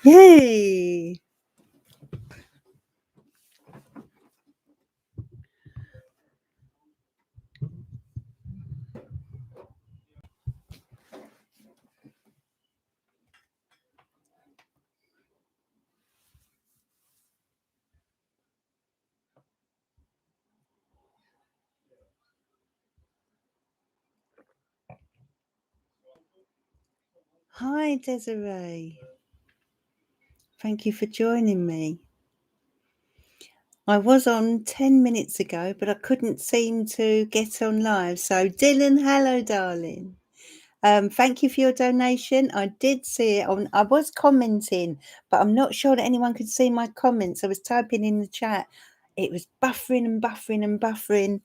Yay! Hi, Desiree. Thank you for joining me. I was on 10 minutes ago, but I couldn't seem to get on live. So, Dylan, hello, darling. Thank you for your donation. I did see it I was commenting, but I'm not sure that anyone could see my comments. I was typing in the chat. It was buffering and buffering and buffering.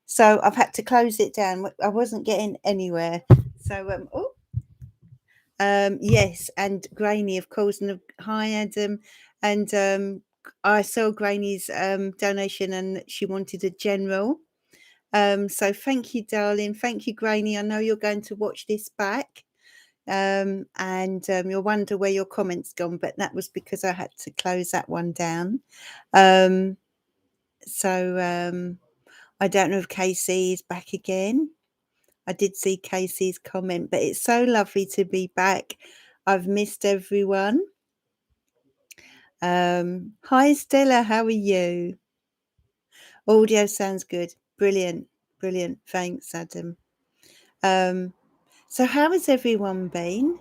So I've had to close it down. I wasn't getting anywhere. So, yes, and Grainy, of course. And hi, Adam. And I saw Grainy's donation, and she wanted a general. So thank you, darling. Thank you, Grainy. I know you're going to watch this back. And you'll wonder where your comments gone, but that was because I had to close that one down. So I don't know if Casey is back again. I did see Casey's comment, but it's so lovely to be back. I've missed everyone. Hi, Stella. How are you? Audio sounds good. Brilliant. Brilliant. Thanks, Adam. So how has everyone been?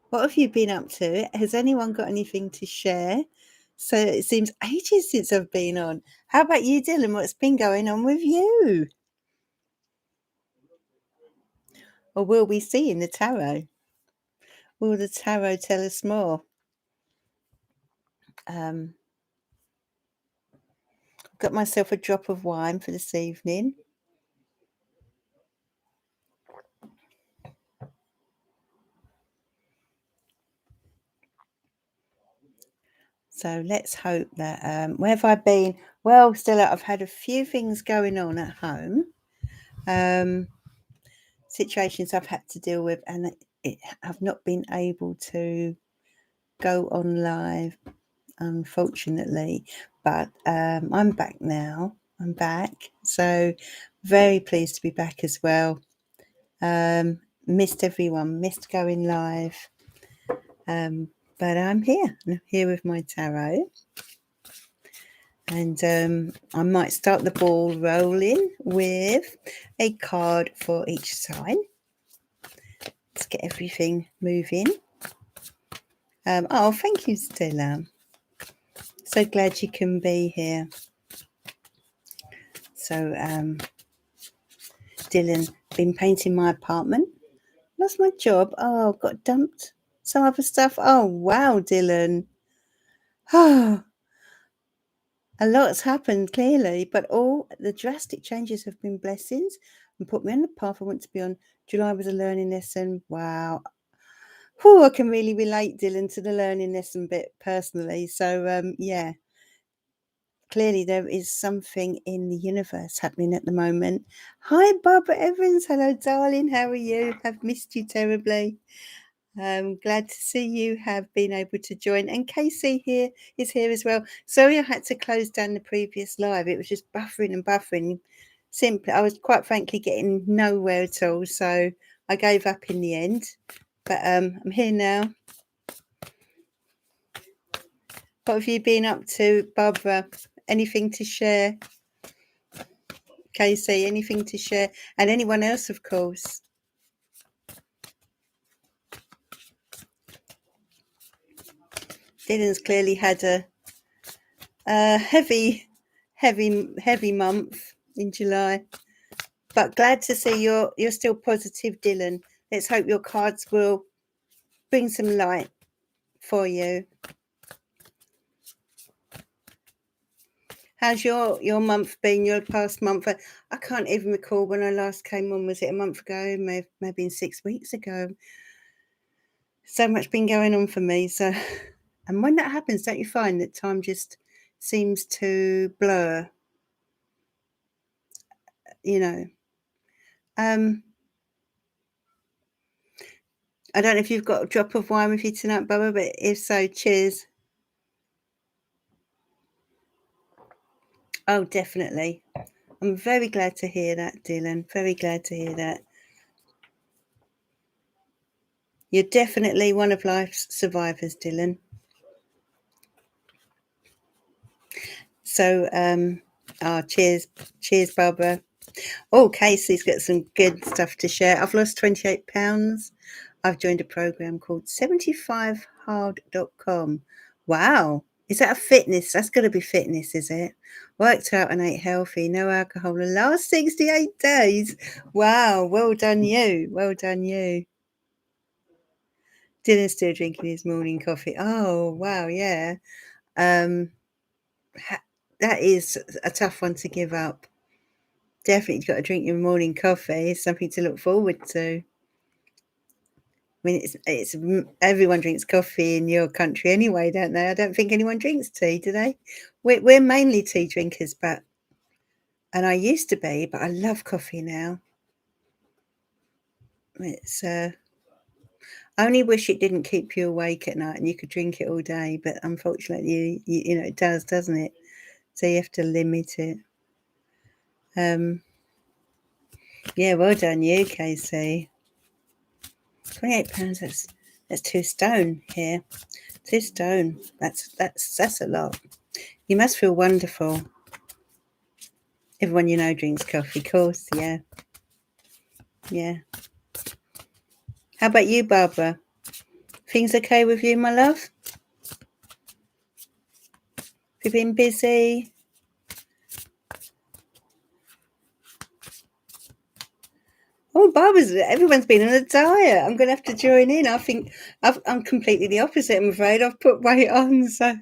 What have you been up to? Has anyone got anything to share? So it seems ages since I've been on. How about you, Dylan? What's been going on with you? Or will we see in the tarot? Will the tarot tell us more? Got myself a drop of wine for this evening. So let's hope that where have I been? Well, Stella, I've had a few things going on at home. Situations I've had to deal with, and I've not been able to go on live, unfortunately, but I'm back now. I'm back, so very pleased to be back as well. Missed everyone, missed going live, but I'm here. I'm here with my tarot, and I might start the ball rolling with a card for each sign. Let's get everything moving. Oh, thank you, Stella. So glad you can be here. So, Dylan, been painting my apartment. Lost my job. Oh, got dumped. Some other stuff. Oh, wow, Dylan. Oh, a lot's happened, clearly, but all the drastic changes have been blessings and put me on the path I want to be on. July was a learning lesson. Wow. Oh, I can really relate, Dylan, to the learning lesson bit personally. So, yeah. Clearly, there is something in the universe happening at the moment. Hi, Barbara Evans. Hello, darling. How are you? I've missed you terribly. Glad to see you have been able to join. And Casey here is here as well. Sorry, I had to close down the previous live. It was just buffering and buffering. Simply, I was quite frankly getting nowhere at all. So I gave up in the end. But I'm here now. What have you been up to, Barbara? Anything to share? Casey, anything to share? And anyone else, of course. Dylan's clearly had a heavy month in July. But glad to see you're still positive, Dylan. Let's hope your cards will bring some light for you. How's your month been, your past month? I can't even recall when I last came on. Was it a month ago? Maybe 6 weeks ago. So much been going on for me. So, and when that happens, don't you find that time just seems to blur? You know. I don't know if you've got a drop of wine with you tonight, Bubba, but if so, cheers. Oh, definitely. I'm very glad to hear that, Dylan. Very glad to hear that. You're definitely one of life's survivors, Dylan. So, cheers, Barbara. Oh, Casey's got some good stuff to share. I've lost 28 pounds. I've joined a program called 75hard.com. Wow. Is that a fitness? That's got to be fitness, is it? Worked out and ate healthy, no alcohol the last 68 days. Wow. Well done, you. Well done, you. Dylan's still drinking his morning coffee. Oh, wow. Yeah. Um, that is a tough one to give up. Definitely got to drink your morning coffee. It's something to look forward to. I mean, it's everyone drinks coffee in your country anyway, don't they? I don't think anyone drinks tea, do they? We're mainly tea drinkers, and I used to be, but I love coffee now. It's I only wish it didn't keep you awake at night and you could drink it all day, but unfortunately, you know it does, doesn't it? So you have to limit it. Yeah, well done, you, Casey. 28 pounds. That's 2 stone here. 2 stone. That's a lot. You must feel wonderful. Everyone you know drinks coffee, of course. Yeah. Yeah. How about you, Barbara? Things okay with you, my love? Have you been busy? Oh, everyone's been on a diet. I'm going to have to join in. I think I'm completely the opposite, I'm afraid. I've put weight on, so.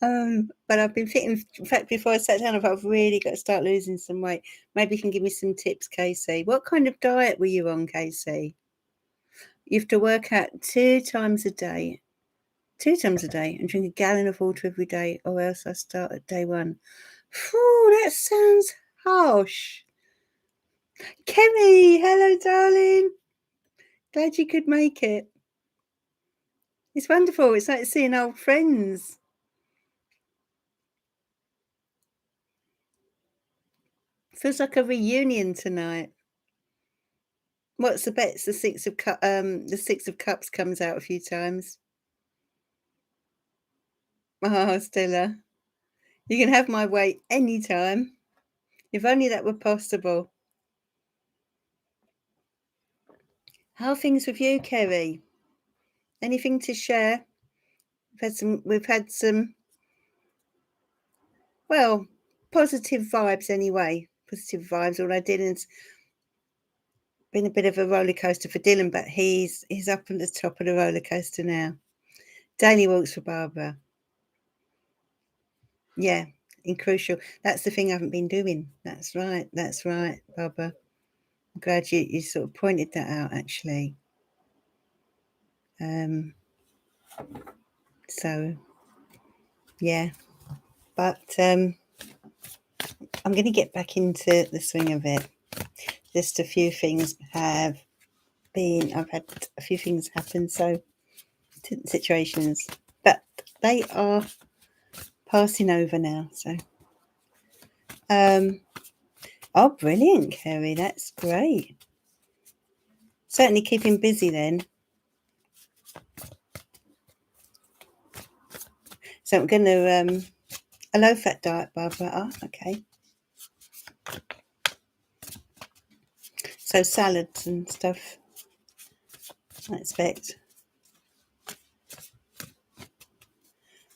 But I've been fitting. In fact, before I sat down, I've really got to start losing some weight. Maybe you can give me some tips, Casey. What kind of diet were you on, Casey? You have to work out 2 times a day. 2 times a day and drink a gallon of water every day, or else I start at day 1. Phew, that sounds harsh. Kemi, hello, darling. Glad you could make it. It's wonderful. It's like seeing old friends. Feels like a reunion tonight. What's the bets? The 6 of Cups comes out a few times. Oh, Stella, you can have my weight anytime. If only that were possible. How are things with you, Kerry? Anything to share? We've had some well, positive vibes anyway. Positive vibes. All I did is been a bit of a roller coaster for Dylan, but he's up at the top of the roller coaster now. Daily walks for Barbara. Yeah, in crucial. That's the thing I haven't been doing. That's right, Barbara. I'm glad you sort of pointed that out, actually. So yeah, but I'm going to get back into the swing of it. Just a few things I've had a few things happen, so situations, but they are passing over now. So, oh, brilliant, Kerry, that's great. Certainly keeping busy then. So I'm going to a low-fat diet, Barbara. Oh, okay. So salads and stuff, I expect.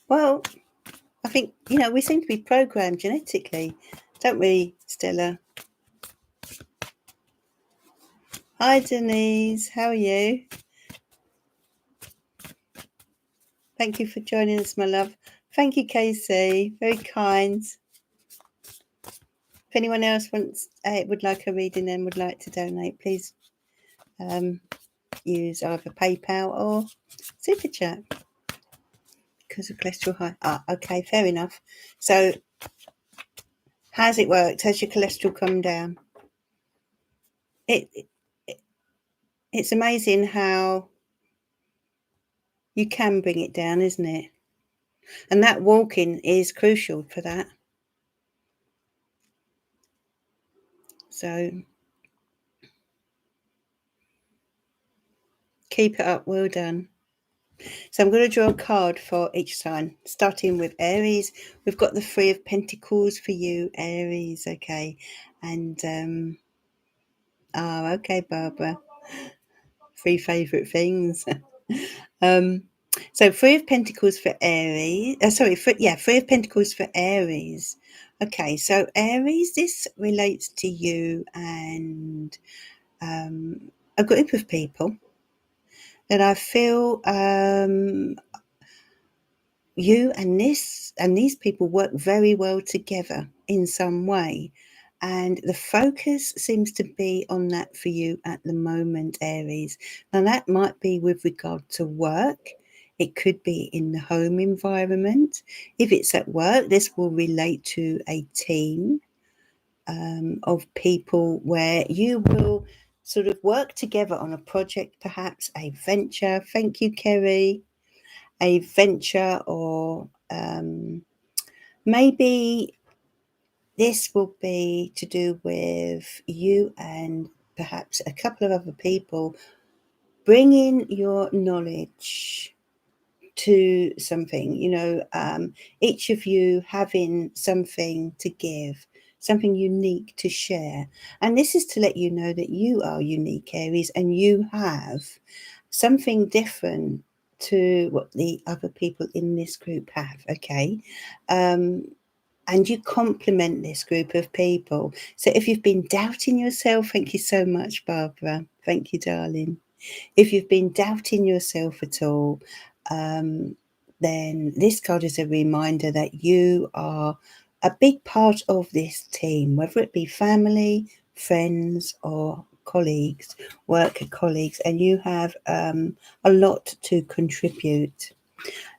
Well, I think, we seem to be programmed genetically, don't we, Stella? Hi, Denise. How are you? Thank you for joining us, my love. Thank you, Casey. Very kind. If anyone else would like a reading and would like to donate, please use either PayPal or Super Chat. Because of cholesterol high. Ah, okay, fair enough. So, how's it worked? Has your cholesterol come down? it's amazing how you can bring it down, isn't it? And that walking is crucial for that. So keep it up. Well done. So I'm going to draw a card for each sign, starting with Aries. We've got the Three of Pentacles for you, Aries. Okay. And, oh, okay, Barbara. Three favourite things. So Three of Pentacles for Aries. Three of Pentacles for Aries. Okay, so Aries, this relates to you and a group of people that I feel you and these people work very well together in some way, and the focus seems to be on that for you at the moment, Aries. Now that might be with regard to work. It could be in the home environment. If it's at work, this will relate to a team of people where you will sort of work together on a project, perhaps a venture. Thank you, Kerry. A venture, or maybe this will be to do with you and perhaps a couple of other people bringing your knowledge to something, each of you having something to give, something unique to share. And this is to let you know that you are unique, Aries, and you have something different to what the other people in this group have, okay? And you complement this group of people. So if you've been doubting yourself, thank you so much, Barbara. Thank you, darling. If you've been doubting yourself at all, then this card is a reminder that you are a big part of this team, whether it be family, friends, or colleagues, work colleagues, and you have a lot to contribute.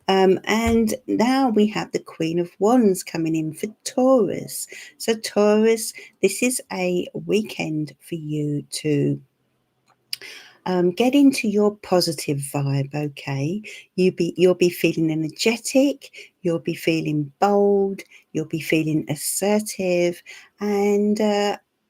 And now we have the Queen of Wands coming in for Taurus. So Taurus, this is a weekend for you to get into your positive vibe, okay? You'll be feeling energetic, you'll be feeling bold, you'll be feeling assertive, and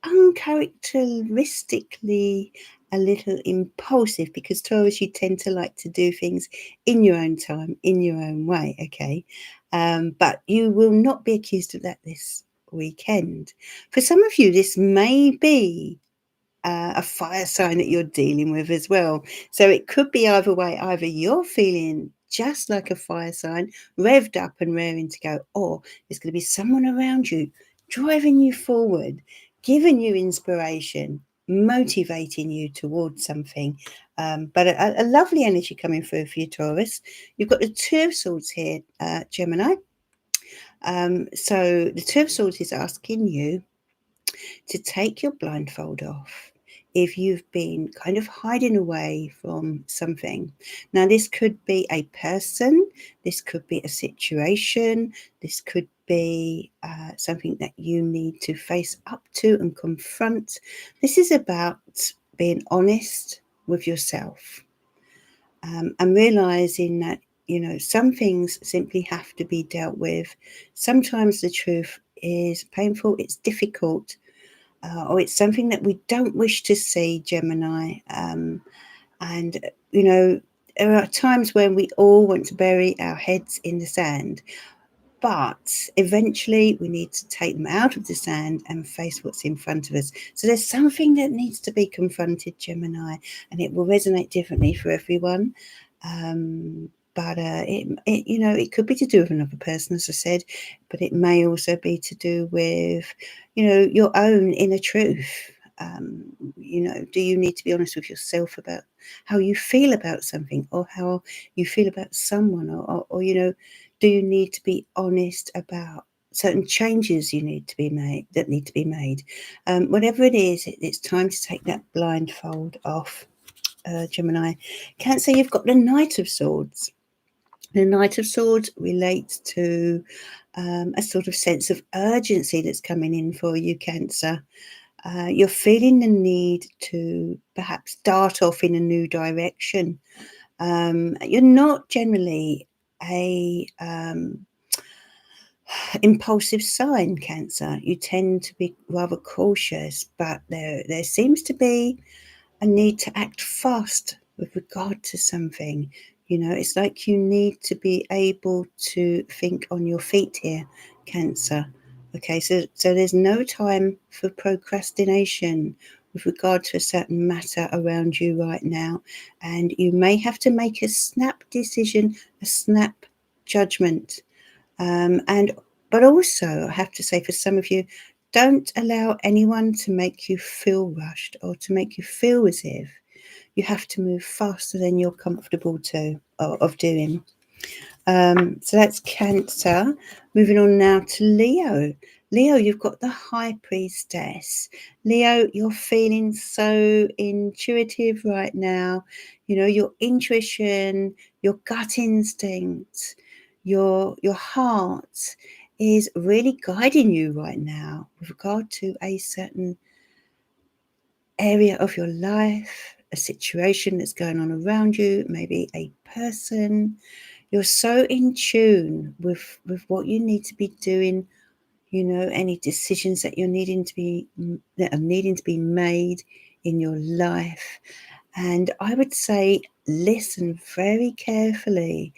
uncharacteristically a little impulsive, because Taurus, you tend to like to do things in your own time, in your own way, okay? But you will not be accused of that this weekend. For some of you, this may be a fire sign that you're dealing with as well. So it could be either way. Either you're feeling just like a fire sign, revved up and raring to go, or there's going to be someone around you driving you forward, giving you inspiration, motivating you towards something. But a lovely energy coming through for you, Taurus. You've got the Two of Swords here, Gemini. So the Two of Swords is asking you to take your blindfold off if you've been kind of hiding away from something. Now, this could be a person, this could be a situation, this could be something that you need to face up to and confront. This is about being honest with yourself, and realizing that some things simply have to be dealt with. Sometimes the truth is painful, it's difficult, or it's something that we don't wish to see, Gemini. And, there are times when we all want to bury our heads in the sand, but eventually we need to take them out of the sand and face what's in front of us. So there's something that needs to be confronted, Gemini, and it will resonate differently for everyone. But it could be to do with another person, as I said, but it may also be to do with, your own inner truth. Do you need to be honest with yourself about how you feel about something, or how you feel about someone, or do you need to be honest about certain changes that need to be made? Whatever it is, it's time to take that blindfold off, Gemini. Cancer, you've got the Knight of Swords. The Knight of Swords relates to a sort of sense of urgency that's coming in for you, Cancer. You're feeling the need to perhaps start off in a new direction. You're not generally a impulsive sign, Cancer. You tend to be rather cautious, but there seems to be a need to act fast with regard to something. It's like you need to be able to think on your feet here, Cancer. Okay, so there's no time for procrastination with regard to a certain matter around you right now, and you may have to make a snap decision, a snap judgment. But also, I have to say, for some of you, don't allow anyone to make you feel rushed or to make you feel as if you have to move faster than you're comfortable of doing. So that's Cancer. Moving on now to Leo. Leo, you've got the High Priestess. Leo, you're feeling so intuitive right now. Your intuition, your gut instinct, your heart is really guiding you right now with regard to a certain area of your life, a situation that's going on around you, maybe a person. You're so in tune with what you need to be doing, any decisions that that are needing to be made in your life. And I would say listen very carefully.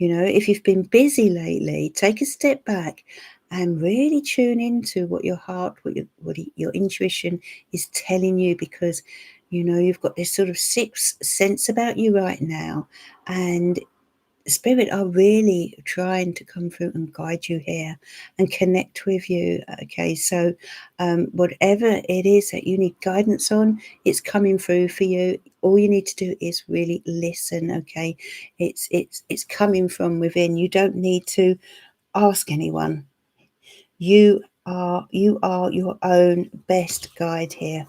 If you've been busy lately, take a step back and really tune into what your heart, what your intuition is telling you, because you've got this sort of sixth sense about you right now, and Spirit are really trying to come through and guide you here and connect with you. Okay, so whatever it is that you need guidance on, it's coming through for you. All you need to do is really listen. Okay, it's coming from within. You don't need to ask anyone. You are your own best guide here.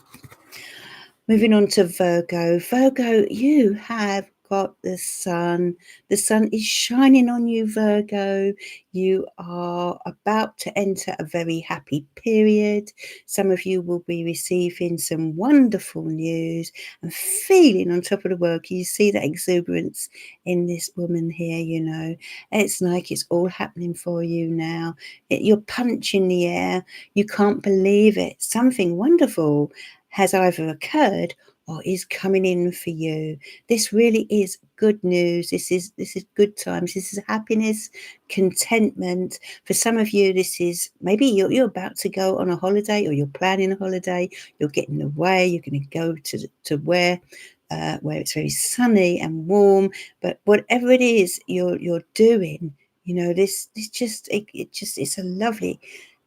Moving on to Virgo. Virgo, you have got the sun. The sun is shining on you, Virgo. You are about to enter a very happy period. Some of you will be receiving some wonderful news and feeling on top of the world. You see that exuberance in this woman here. It's like it's all happening for you now. You're punching the air. You can't believe it. Something wonderful has either occurred or is coming in for you. This really is good news. This is good times. This is happiness, contentment. For some of you, this is maybe you're about to go on a holiday, or you're planning a holiday. You're getting away. You're going to go to where it's very sunny and warm. But whatever it is you're doing, this it's a lovely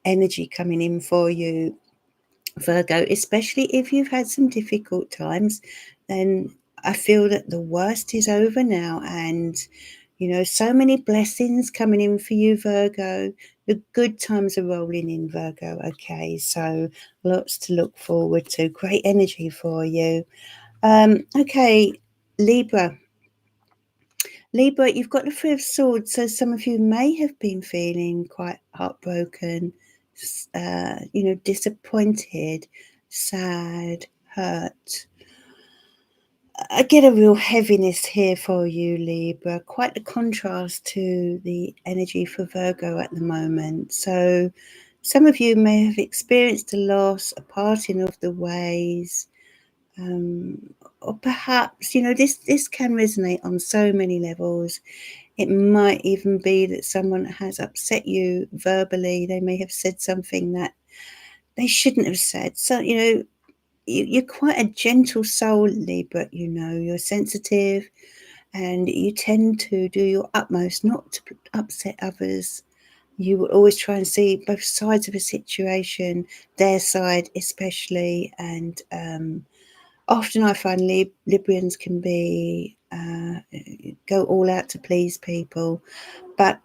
energy coming in for you, Virgo, especially if you've had some difficult times. Then I feel that the worst is over now, and so many blessings coming in for you, Virgo. The good times are rolling in, Virgo. Okay, so lots to look forward to. Great energy for you. Okay, Libra. Libra, you've got the Three of Swords, so some of you may have been feeling quite heartbroken, disappointed, sad, hurt. I get a real heaviness here for you, Libra, quite a contrast to the energy for Virgo at the moment. So some of you may have experienced a loss, a parting of the ways, or perhaps, this can resonate on so many levels. It might even be that someone has upset you verbally. They may have said something that they shouldn't have said. So, you're quite a gentle soul, Libra. You're sensitive, and you tend to do your utmost not to upset others. You will always try and see both sides of a situation, their side especially, and often I find Libyans can be go all out to please people, but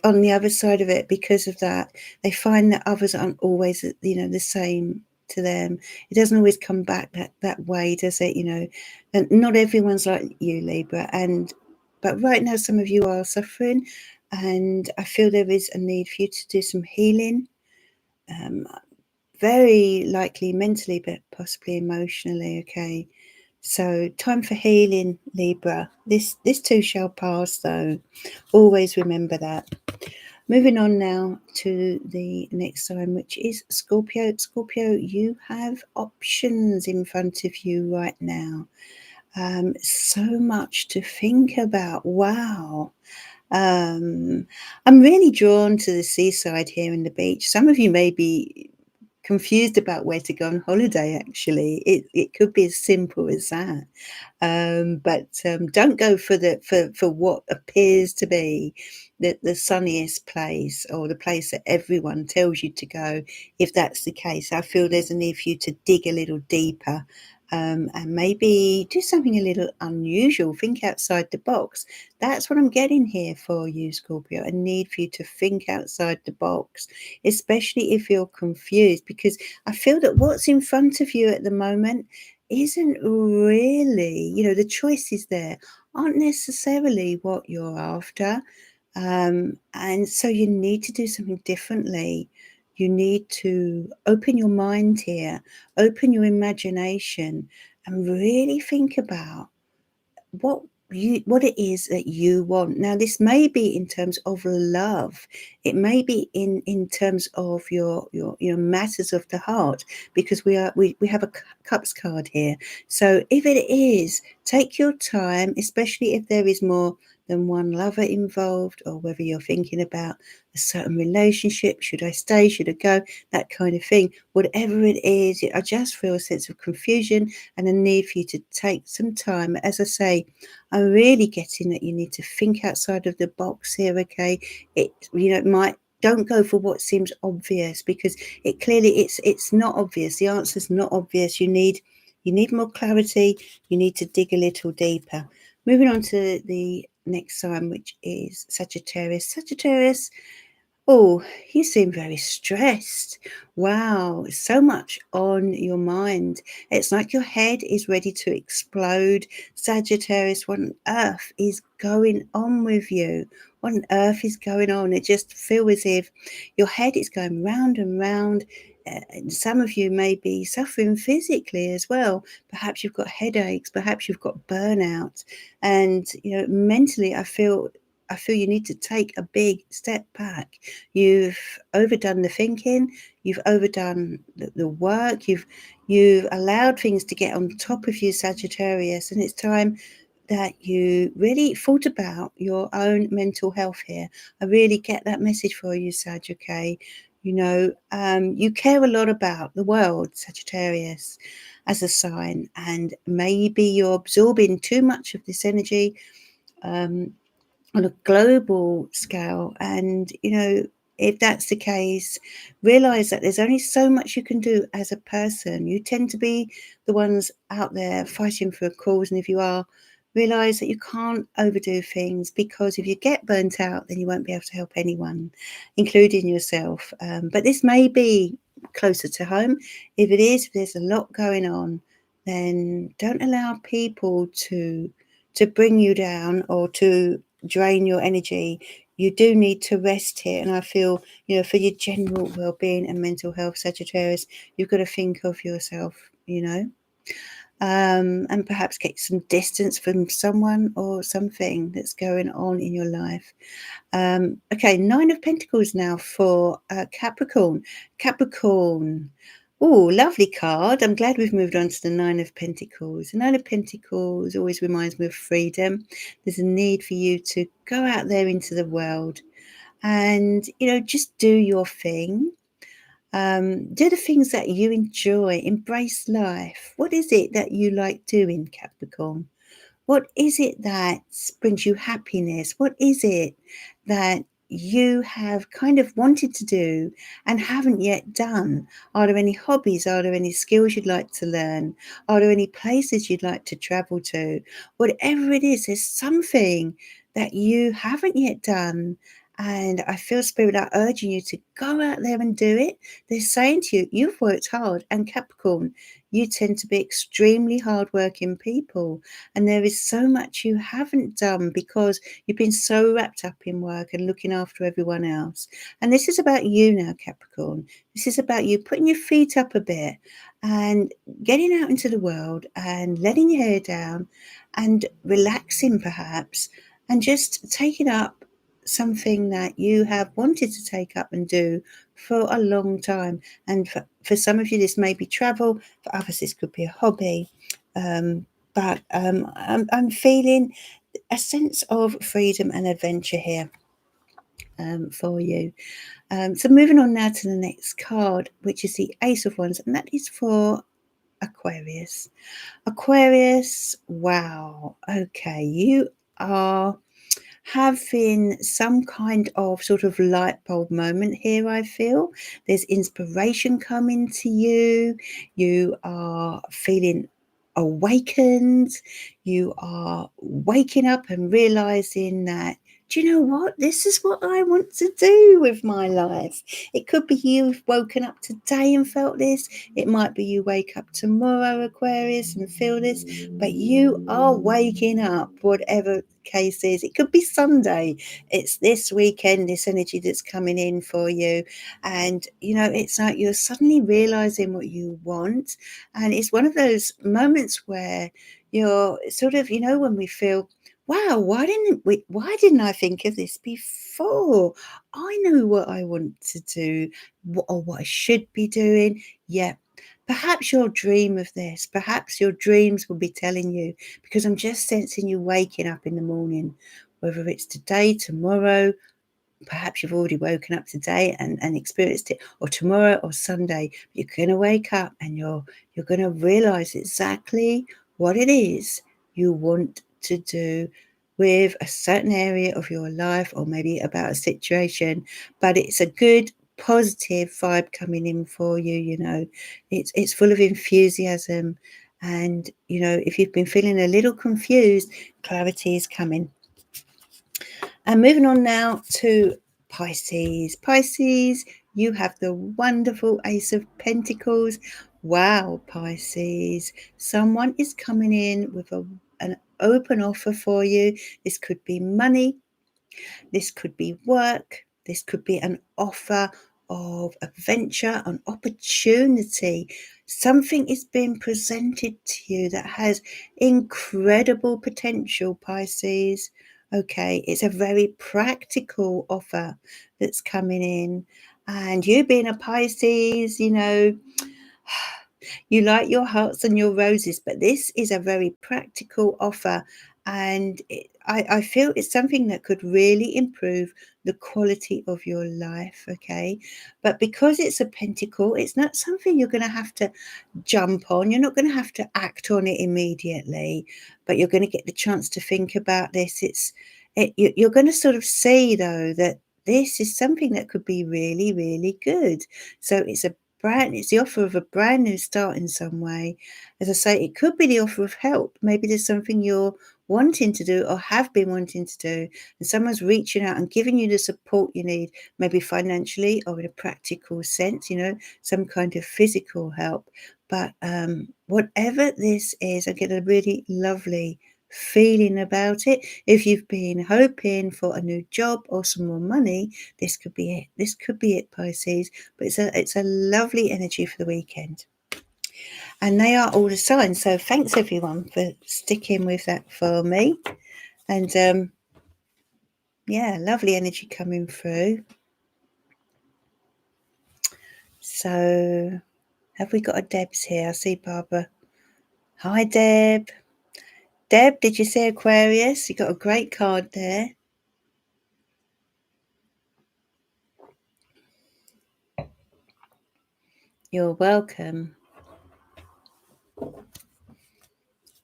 on the other side of it, because of that, they find that others aren't always the same to them. It doesn't always come back that way, does it? And not everyone's like you, Libra, but right now some of you are suffering, and I feel there is a need for you to do some healing. very likely mentally, but possibly emotionally. Okay. So time for healing, Libra. This too shall pass, though. Always remember that. Moving on now to the next sign, which is Scorpio. Scorpio, you have options in front of you right now. So much to think about. Wow. I'm really drawn to the seaside here and the beach. Some of you may be confused about where to go on holiday, actually. It could be as simple as that. But don't go for what appears to be the sunniest place or the place that everyone tells you to go. If that's the case, I feel there's a need for you to dig a little deeper, and maybe do something a little unusual. Think outside the box. That's what I'm getting here for you, Scorpio. A need for you to think outside the box, especially if you're confused, because I feel that what's in front of you at the moment isn't really, the choices there aren't necessarily what you're after. And so you need to do something differently. You need to open your mind here, open your imagination, and really think about what what it is that you want. Now, this may be in terms of love. It may be in terms of your matters of the heart, because we have a cups card here. So if it is, take your time, especially if there is more than one lover involved, or whether you're thinking about a certain relationship. Should I stay? Should I go? That kind of thing. Whatever it is, I just feel a sense of confusion and a need for you to take some time. As I say, I'm really getting that you need to think outside of the box here. Okay, it might, don't go for what seems obvious, because it's not obvious. The answer's not obvious. You need more clarity. You need to dig a little deeper. Moving on to the next sign, which is Sagittarius. Sagittarius, oh, you seem very stressed. Wow, so much on your mind. It's like your head is ready to explode. Sagittarius, what on earth is going on with you? What on earth is going on? It just feels as if your head is going round and round. And some of you may be suffering physically as well. Perhaps you've got headaches. Perhaps you've got burnout. And mentally, I feel you need to take a big step back. You've overdone the thinking, you've overdone the work, you've allowed things to get on top of you, Sagittarius, and it's time that you really thought about your own mental health here. I really get that message for you, Sag, okay? You care a lot about the world, Sagittarius, as a sign, and maybe you're absorbing too much of this energy on a global scale. And if that's the case, realize that there's only so much you can do as a person. You tend to be the ones out there fighting for a cause, and if you are, realize that you can't overdo things, because if you get burnt out, then you won't be able to help anyone, including yourself. But this may be closer to home. If it is, if there's a lot going on, then don't allow people to bring you down or to drain your energy. You do need to rest here, and I feel, for your general well-being and mental health, Sagittarius, you've got to think of yourself, and perhaps get some distance from someone or something that's going on in your life. Okay, Nine of Pentacles now for Capricorn. Capricorn. Oh, lovely card. I'm glad we've moved on to the Nine of Pentacles. The Nine of Pentacles always reminds me of freedom. There's a need for you to go out there into the world and, just do your thing. Do the things that you enjoy. Embrace life. What is it that you like doing, Capricorn? What is it that brings you happiness? What is it that you have kind of wanted to do and haven't yet done? Are there any hobbies? Are there any skills you'd like to learn? Are there any places you'd like to travel to? Whatever it is, there's something that you haven't yet done. And I feel Spirit are urging you to go out there and do it. They're saying to you, you've worked hard. And Capricorn, you tend to be extremely hardworking people, and there is so much you haven't done because you've been so wrapped up in work and looking after everyone else. And this is about you now, Capricorn. This is about you putting your feet up a bit and getting out into the world and letting your hair down and relaxing perhaps, and just taking up something that you have wanted to take up and do for a long time. And for some of you, this may be travel. For others, this could be a hobby. But I'm feeling a sense of freedom and adventure here for you. So moving on now to the next card, which is the Ace of Wands, and that is for Aquarius. Aquarius, wow. Okay, you are having some kind of sort of light bulb moment here, I feel. There's inspiration coming to you. You are feeling awakened. You are waking up and realizing that, do you know what? This is what I want to do with my life. It could be you've woken up today and felt this. It might be you wake up tomorrow, Aquarius, and feel this. But you are waking up, whatever the case is. It could be Sunday. It's this weekend, this energy that's coming in for you. And, it's like you're suddenly realizing what you want. And it's one of those moments where you're sort of, when we feel, wow, why didn't I think of this before? I know what I want to do or what I should be doing. Yeah. Perhaps you'll dream of this. Perhaps your dreams will be telling you, because I'm just sensing you waking up in the morning, whether it's today, tomorrow, perhaps you've already woken up today and experienced it, or tomorrow or Sunday. You're going to wake up and you're going to realize exactly what it is you want to do with a certain area of your life, or maybe about a situation, but it's a good positive vibe coming in for you. It's full of enthusiasm, and if you've been feeling a little confused, clarity is coming. And moving on now to Pisces. Pisces, you have the wonderful Ace of Pentacles. Wow, Pisces. Someone is coming in with an open offer for you. This could be money. This could be work. This could be an offer of adventure, an opportunity. Something is being presented to you that has incredible potential, Pisces. Okay, it's a very practical offer that's coming in. And you being a Pisces, you like your hearts and your roses, but this is a very practical offer. And I feel it's something that could really improve the quality of your life, okay? But because it's a pentacle, it's not something you're going to have to jump on. You're not going to have to act on it immediately, but you're going to get the chance to think about this. You're going to sort of see, though, that this is something that could be really, really good. So it's the offer of a brand new start in some way. As I say, it could be the offer of help. Maybe there's something you're wanting to do or have been wanting to do, and someone's reaching out and giving you the support you need, maybe financially or in a practical sense, some kind of physical help. But whatever this is, I get a really lovely feeling about it. If you've been hoping for a new job or some more money, this could be it. This could be it, Pisces. But it's a lovely energy for the weekend. And they are all the signs. So thanks everyone for sticking with that for me. And lovely energy coming through. So have we got a Deb's here? I see Barbara. Hi, Deb. Deb, did you see Aquarius? You got a great card there. You're welcome.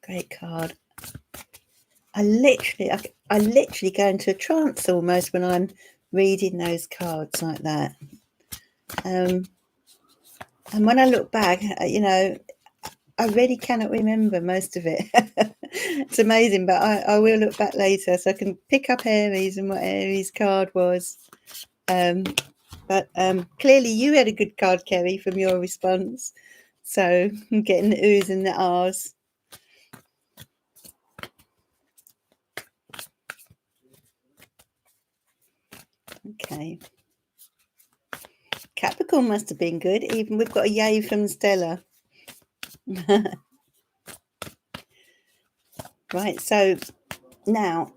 Great card. I literally go into a trance almost when I'm reading those cards like that. And when I look back, I really cannot remember most of it. It's amazing, but I will look back later so I can pick up Aries and what Aries card was. But clearly you had a good card, Kerry, from your response. So I'm getting the oohs and the ahs. Okay. Capricorn must have been good. Even we've got a yay from Stella. Right, so now,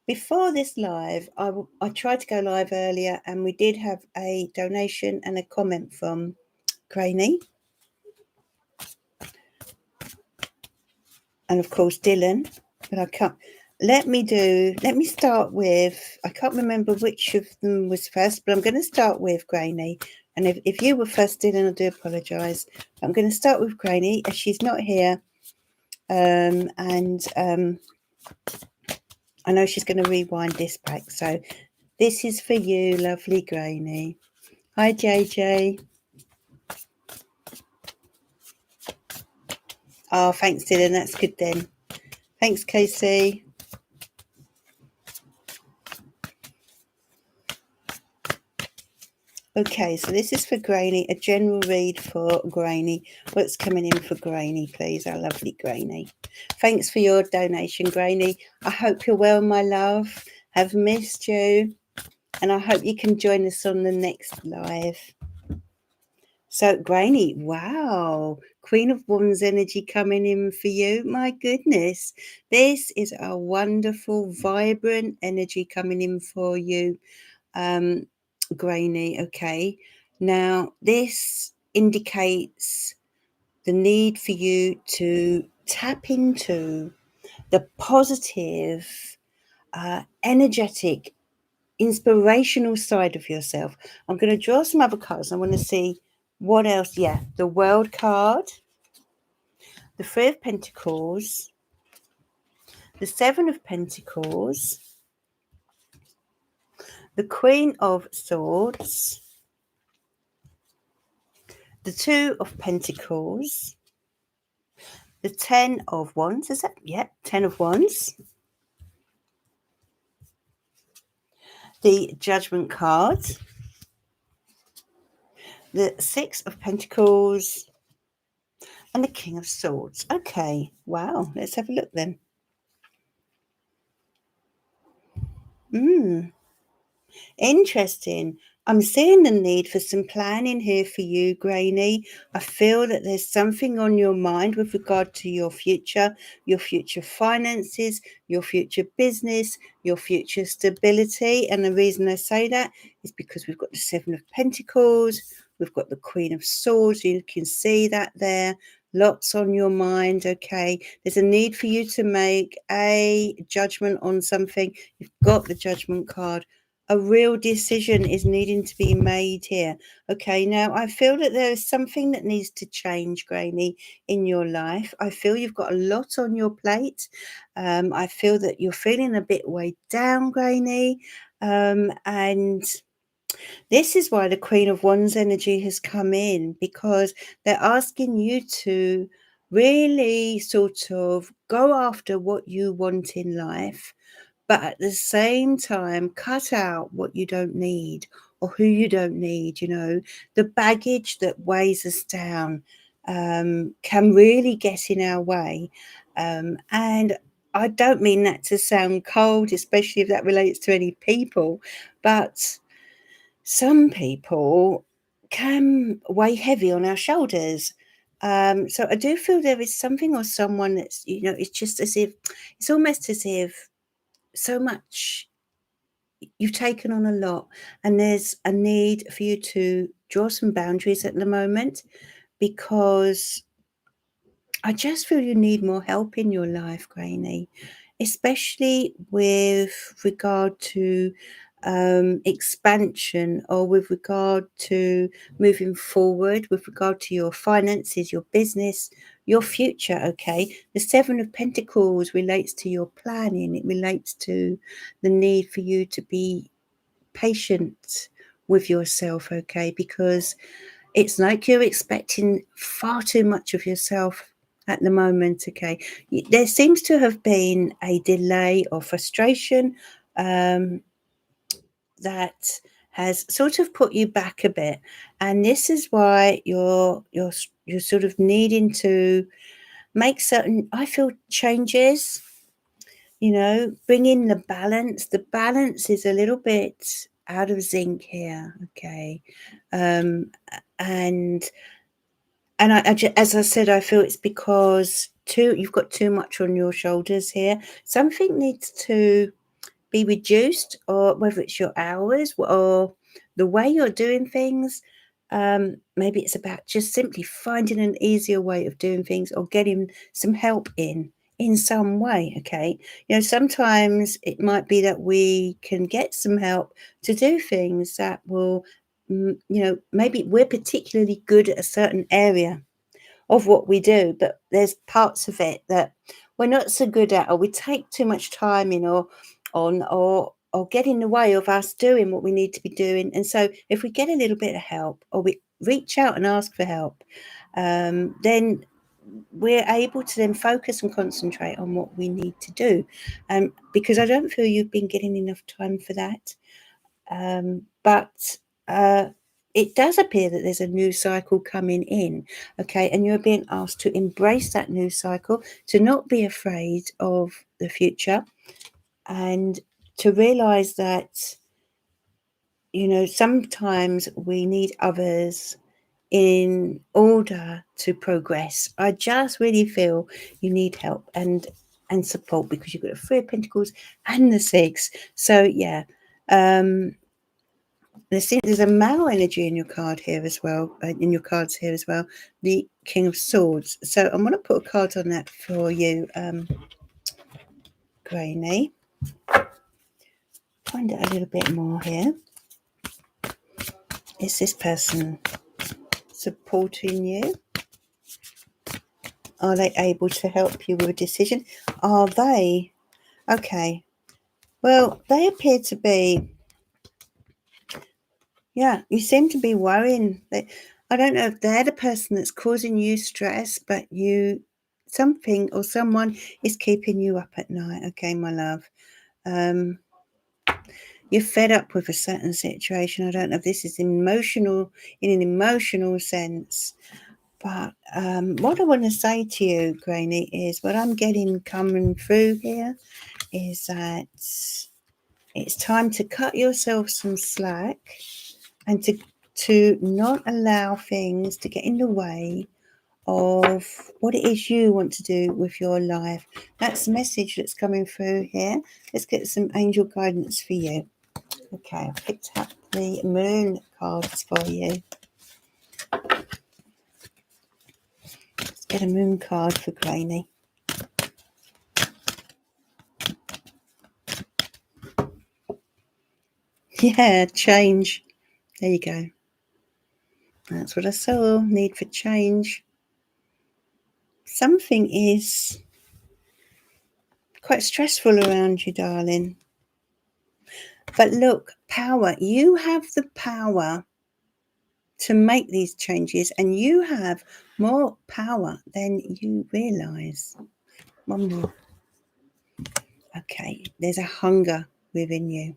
before this live, I tried to go live earlier, and we did have a donation and a comment from Graney. And of course Dylan, but I can't. Let me start with, I can't remember which of them was first, but I'm going to start with Graney. And if you were first, Dylan, I do apologise. I'm going to start with Graney, as she's not here. I know she's going to rewind this back. So this is for you, lovely Graney. Hi, JJ. Oh, thanks, Dylan. That's good then. Thanks, Casey. Okay, so this is for Graney, a general read for Graney. What's coming in for Graney, please, our lovely Graney? Thanks for your donation, Graney. I hope you're well, my love. Have missed you, and I hope you can join us on the next live. So, Graney, wow, Queen of Wands energy coming in for you. My goodness, this is a wonderful, vibrant energy coming in for you. Grainy. Okay, now this indicates the need for you to tap into the positive, energetic, inspirational side of yourself. I'm going to draw some other cards. I want to see what else. Yeah, the World card, the Three of Pentacles, the Seven of Pentacles, the Queen of Swords, the Two of Pentacles, the Ten of Wands. Is that? Yeah, Ten of Wands. The Judgment card, the Six of Pentacles, and the King of Swords. Okay, wow, let's have a look then. Interesting. I'm seeing the need for some planning here for you, Graney. I feel that there's something on your mind with regard to your future finances, your future business, your future stability. And the reason I say that is because we've got the Seven of Pentacles, we've got the Queen of Swords. You can see that there. Lots on your mind. Okay, there's a need for you to make a judgment on something. You've got the Judgment card. A real decision is needing to be made here. Okay, now I feel that there is something that needs to change, Graney, in your life. I feel you've got a lot on your plate. I feel that you're feeling a bit weighed down, Graney. And this is why the Queen of Wands energy has come in, because they're asking you to really sort of go after what you want in life, but at the same time cut out what you don't need or who you don't need. The baggage that weighs us down can really get in our way, and I don't mean that to sound cold, especially if that relates to any people, but some people can weigh heavy on our shoulders. So I do feel there is something or someone that's, it's just as if, it's almost as if so much, you've taken on a lot, and there's a need for you to draw some boundaries at the moment, because I just feel you need more help in your life, Graney, especially with regard to expansion, or with regard to moving forward, with regard to your finances, your business, your future. Okay, the Seven of Pentacles relates to your planning. It relates to the need for you to be patient with yourself, okay, because it's like you're expecting far too much of yourself at the moment. Okay, there seems to have been a delay or frustration that has sort of put you back a bit, and this is why you're sort of needing to make certain, I feel, changes. Bring in the balance. The balance is a little bit out of sync here, okay? And as I said, I feel it's because you've got too much on your shoulders here. Something needs to be reduced, or whether it's your hours or the way you're doing things. Maybe it's about just simply finding an easier way of doing things, or getting some help in some way, okay? Sometimes it might be that we can get some help to do things that will, maybe we're particularly good at a certain area of what we do, but there's parts of it that we're not so good at, or we take too much time in, or get in the way of us doing what we need to be doing. And so if we get a little bit of help, or we reach out and ask for help, then we're able to then focus and concentrate on what we need to do. Because I don't feel you've been getting enough time for that. But it does appear that there's a new cycle coming in, okay? And you're being asked to embrace that new cycle, to not be afraid of the future, and to realize that, sometimes we need others in order to progress. I just really feel you need help and support, because you've got the Three of Pentacles and the Six. So, yeah. There's a male energy in your card here as well, in your cards here as well, the King of Swords. So I'm going to put a card on that for you, Grainy. Find out a little bit more here. Is this person supporting you? Are they able to help you with a decision? Are they? Okay. Well, they appear to be. Yeah, you seem to be worrying. I don't know if they're the person that's causing you stress, but something or someone is keeping you up at night. Okay, my love. You're fed up with a certain situation. I don't know if this is emotional, in an emotional sense. But what I want to say to you, Granny, is what I'm getting coming through here is that it's time to cut yourself some slack, and to not allow things to get in the way of what it is you want to do with your life. That's the message that's coming through here. Let's get some angel guidance for you. Okay, I've picked up the moon cards for you. Let's get a moon card for Granny. Yeah, change. There you go. That's what I saw. Need for change. Something is quite stressful around you, darling. But look, power. You have the power to make these changes, and you have more power than you realise. One more. Okay, there's a hunger within you.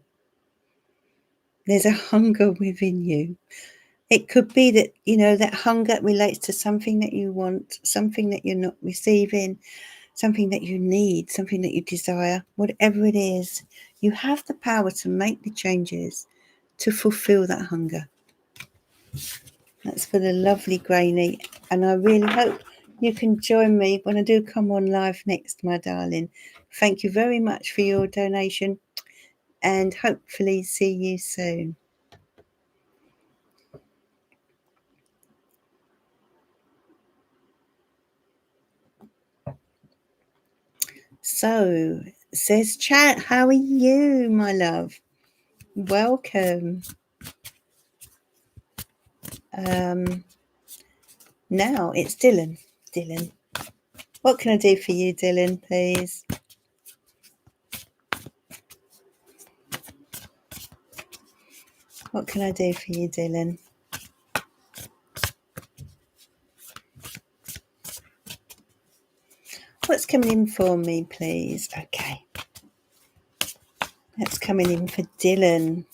There's a hunger within you. It could be that, that hunger relates to something that you want, something that you're not receiving, something that you need, something that you desire. Whatever it is, you have the power to make the changes to fulfill that hunger. That's for the lovely Granny, and I really hope you can join me when I do come on live next, my darling. Thank you very much for your donation, and hopefully see you soon. So, says chat, how are you, my love? Welcome. Now it's Dylan. Dylan, what can I do for you, Dylan, please? What can I do for you, Dylan? What's coming in for me, please? Okay. That's coming in for Dylan.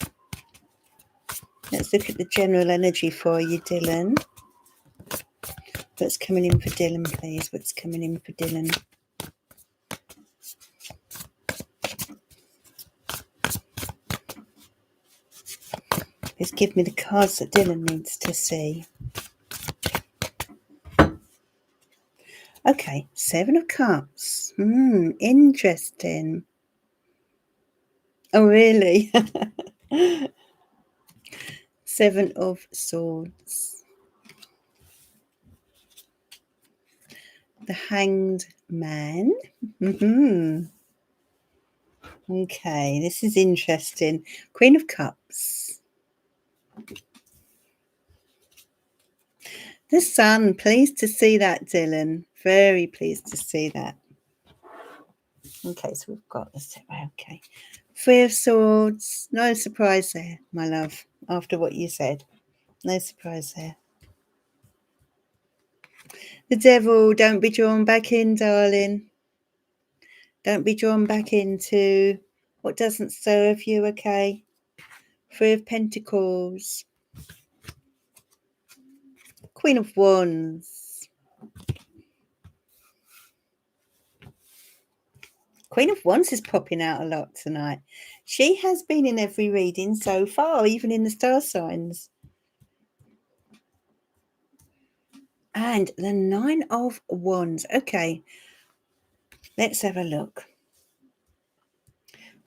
Let's look at the general energy for you, Dylan. What's coming in for Dylan, please? What's coming in for Dylan? Please give me the cards that Dylan needs to see. Okay, 7 of Cups. Interesting. Oh, really? 7 of Swords. The Hanged Man. Okay, this is interesting. Queen of Cups. The Sun. Pleased to see that, Dylan. Very pleased to see that. Okay, so we've got this. Okay. 3 of Swords. No surprise there, my love, after what you said. No surprise there. The Devil. Don't be drawn back in, darling. Don't be drawn back into what doesn't serve you, okay? 3 of Pentacles. Queen of Wands. Queen of Wands is popping out a lot tonight. She has been in every reading so far, even in the star signs. And the 9 of Wands. Okay, let's have a look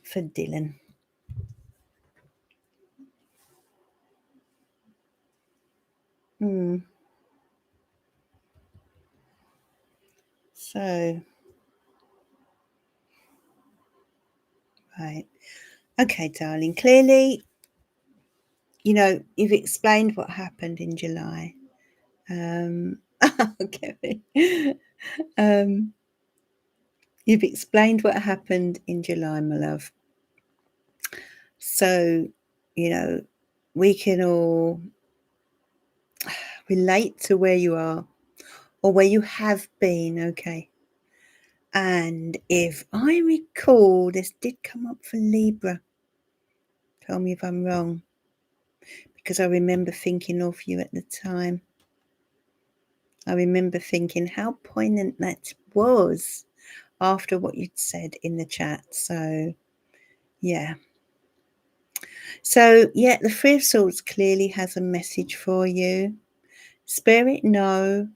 for Dylan. So, right. Okay, darling. Clearly, you know, you've explained what happened in July. Okay. You've explained what happened in July, my love. So, you know, we can all relate to where you are or where you have been, okay? And if I recall, this did come up for Libra. Tell me if I'm wrong, because I remember thinking of you at the time. I remember thinking how poignant that was after what you'd said in the chat. So, yeah. So, yeah, the 3 of Swords clearly has a message for you. Spirit, know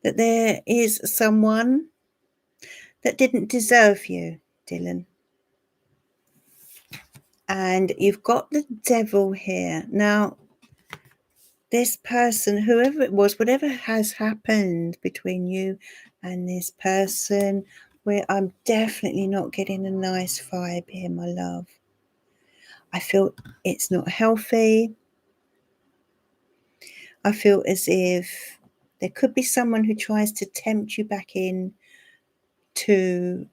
that there is someone that didn't deserve you, Dylan. And you've got the Devil here. Now, this person, whoever it was, whatever has happened between you and this person, where I'm definitely not getting a nice vibe here, my love. I feel it's not healthy. I feel as if there could be someone who tries to tempt you back in to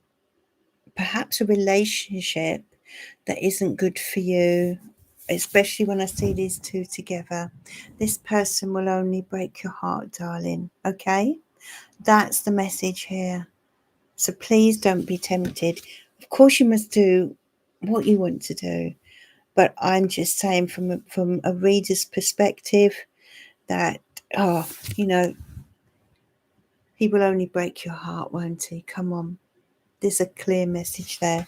perhaps a relationship that isn't good for you, especially when I see these two together. This person will only break your heart, darling, okay? That's the message here. So please don't be tempted. Of course you must do what you want to do, but I'm just saying from a reader's perspective that, you know, he will only break your heart, won't he? Come on. There's a clear message there.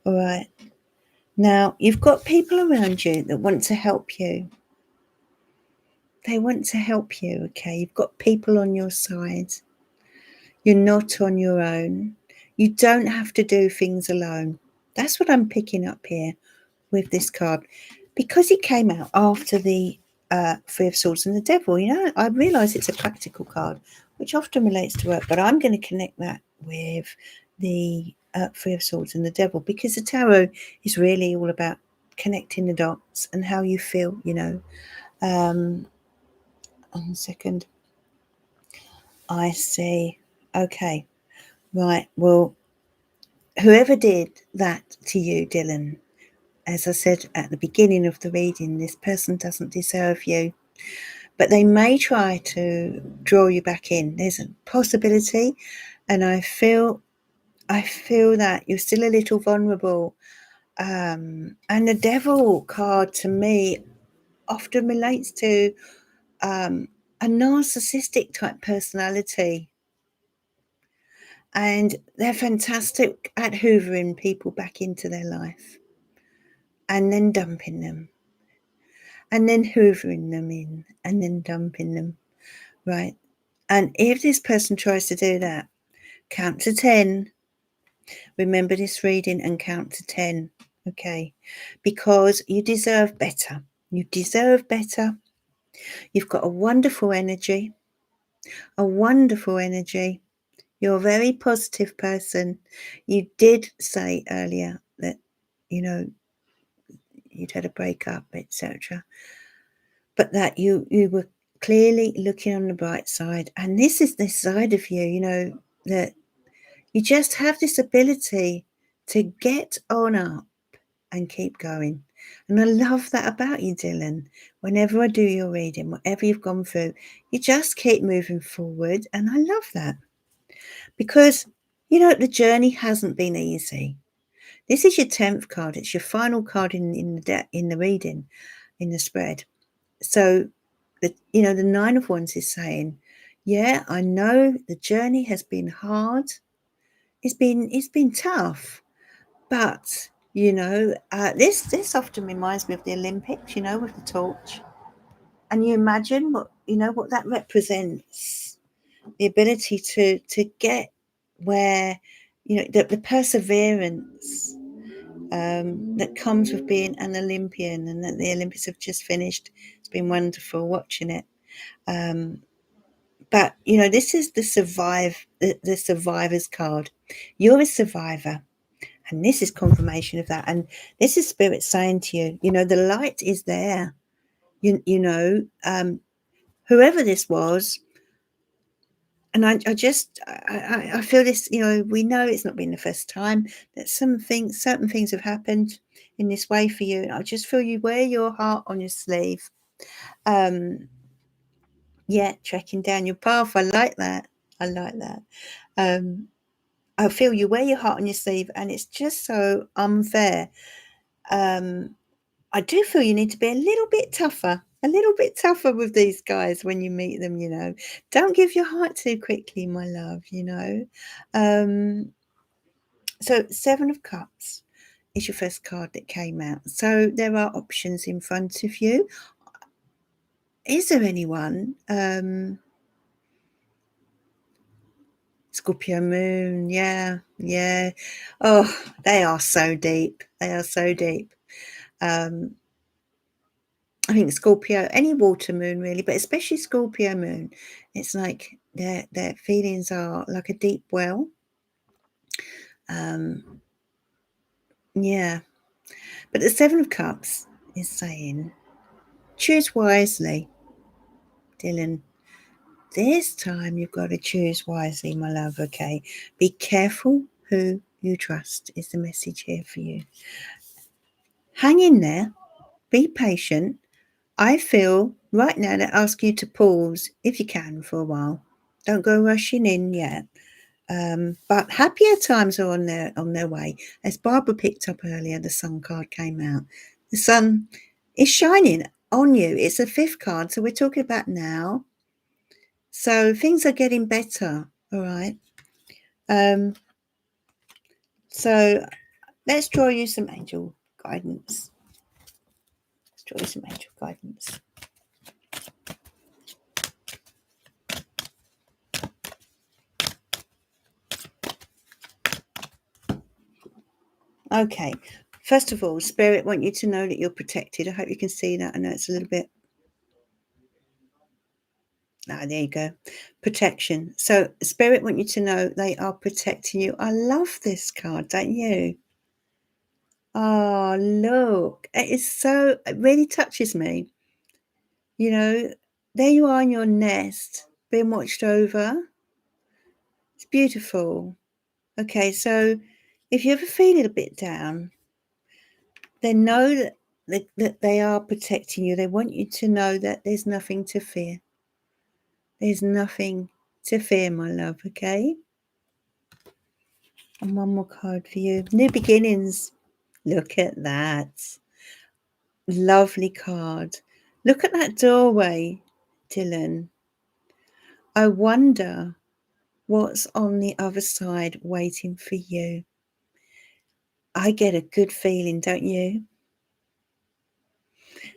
All right. Now, you've got people around you that want to help you. They want to help you, okay? You've got people on your side. You're not on your own. You don't have to do things alone. That's what I'm picking up here with this card. Because it came out after the 3 of Swords and the Devil, you know, I realise it's a practical card, which often relates to work, but I'm going to connect that with the 3 of Swords and the Devil, because the tarot is really all about connecting the dots and how you feel, you know. 1 second. I see. Okay. Right. Well, whoever did that to you, Dylan, as I said at the beginning of the reading, this person doesn't deserve you, but they may try to draw you back in. There's a possibility, and I feel that you're still a little vulnerable. And the Devil card to me, often relates to a narcissistic type personality. And they're fantastic at hoovering people back into their life and then dumping them and then hoovering them in and then dumping them, right? And if this person tries to do that, count to 10. Remember this reading and count to 10, okay? Because you deserve better. You deserve better. You've got a wonderful energy, a wonderful energy. You're a very positive person. You did say earlier that, you know, you'd had a breakup, etc. But that you were clearly looking on the bright side. And this is this side of you, you know, that you just have this ability to get on up and keep going. And I love that about you, Dylan. Whenever I do your reading, whatever you've gone through, you just keep moving forward. And I love that. Because, you know, the journey hasn't been easy. This is your 10th card. It's your final card in the reading, in the spread. So, the 9 of Wands is saying, yeah, I know the journey has been hard. It's been tough. But, you know, this often reminds me of the Olympics, you know, with the torch. And you imagine what that represents. The ability to get where, you know, the perseverance that comes with being an Olympian, and that the Olympics have just finished. It's been wonderful watching it. But, you know, this is the survivor's card. You're a survivor. And this is confirmation of that. And this is Spirit saying to you, you know, the light is there. You know, whoever this was, and I feel this, you know, we know it's not been the first time that certain things have happened in this way for you. And I just feel you wear your heart on your sleeve. Yeah, trekking down your path. I like that. I feel you wear your heart on your sleeve, and it's just so unfair. I do feel you need to be a little bit tougher with these guys when you meet them, you know. Don't give your heart too quickly, my love, you know. So 7 of Cups is your first card that came out. So there are options in front of you. Is there anyone? Scorpio moon, yeah. Oh, they are so deep. I think Scorpio, any water moon really, but especially Scorpio moon, it's like their feelings are like a deep well. Yeah. But the 7 of Cups is saying, choose wisely, Dylan. This time you've got to choose wisely, my love, okay? Be careful who you trust is the message here for you. Hang in there. Be patient. I feel right now to ask you to pause, if you can, for a while. Don't go rushing in yet. But happier times are on their way. As Barbara picked up earlier, the Sun card came out. The sun is shining on you. It's a 5th card, so we're talking about now. So things are getting better, all right? So let's draw you some angel guidance. Okay, first of all, Spirit want you to know that you're protected. I hope you can see that. I know it's a little bit... Ah, there you go. Protection. So Spirit want you to know they are protecting you. I love this card, don't you? Oh, look. It really touches me. You know, there you are in your nest, being watched over. It's beautiful. Okay, so if you ever feel a bit down, then know that they are protecting you. They want you to know that there's nothing to fear. There's nothing to fear, my love, okay? And one more card for you. New beginnings. Look at that. Lovely card. Look at that doorway, Dylan. I wonder what's on the other side waiting for you. I get a good feeling, don't you?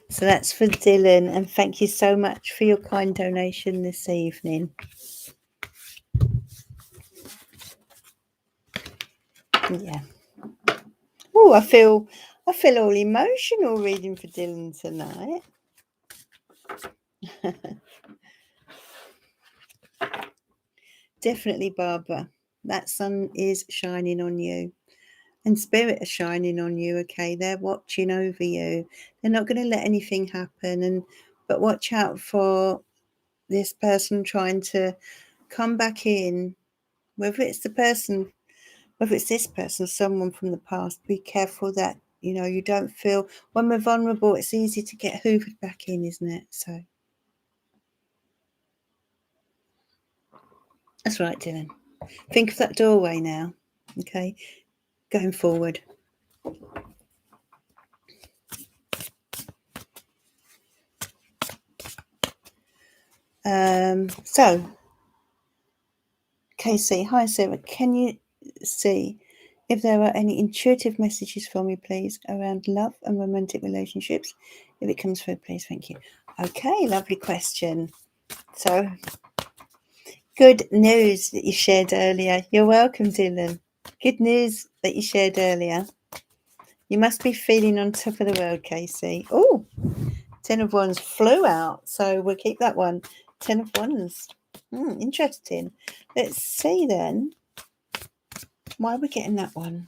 So that's for Dylan, and thank you so much for your kind donation this evening. Yeah. Oh, I feel all emotional reading for Dylan tonight. Definitely, Barbara. That sun is shining on you. And spirit are shining on you, okay? They're watching over you. They're not going to let anything happen. But watch out for this person trying to come back in. Whether it's this person, someone from the past, be careful that, you don't feel, when we're vulnerable, it's easy to get hoovered back in, isn't it? So that's right, Dylan. Think of that doorway now, okay? Going forward. So, Casey, hi Sarah, can you see if there are any intuitive messages for me, please, around love and romantic relationships? If it comes through, please, thank you. Okay, lovely question. So, good news that you shared earlier. You're welcome, Dylan. Good news that you shared earlier. You must be feeling on top of the world, Casey. Oh, 10 of Wands flew out, so we'll keep that one. 10 of Wands. Interesting. Let's see then. Why are we getting that one?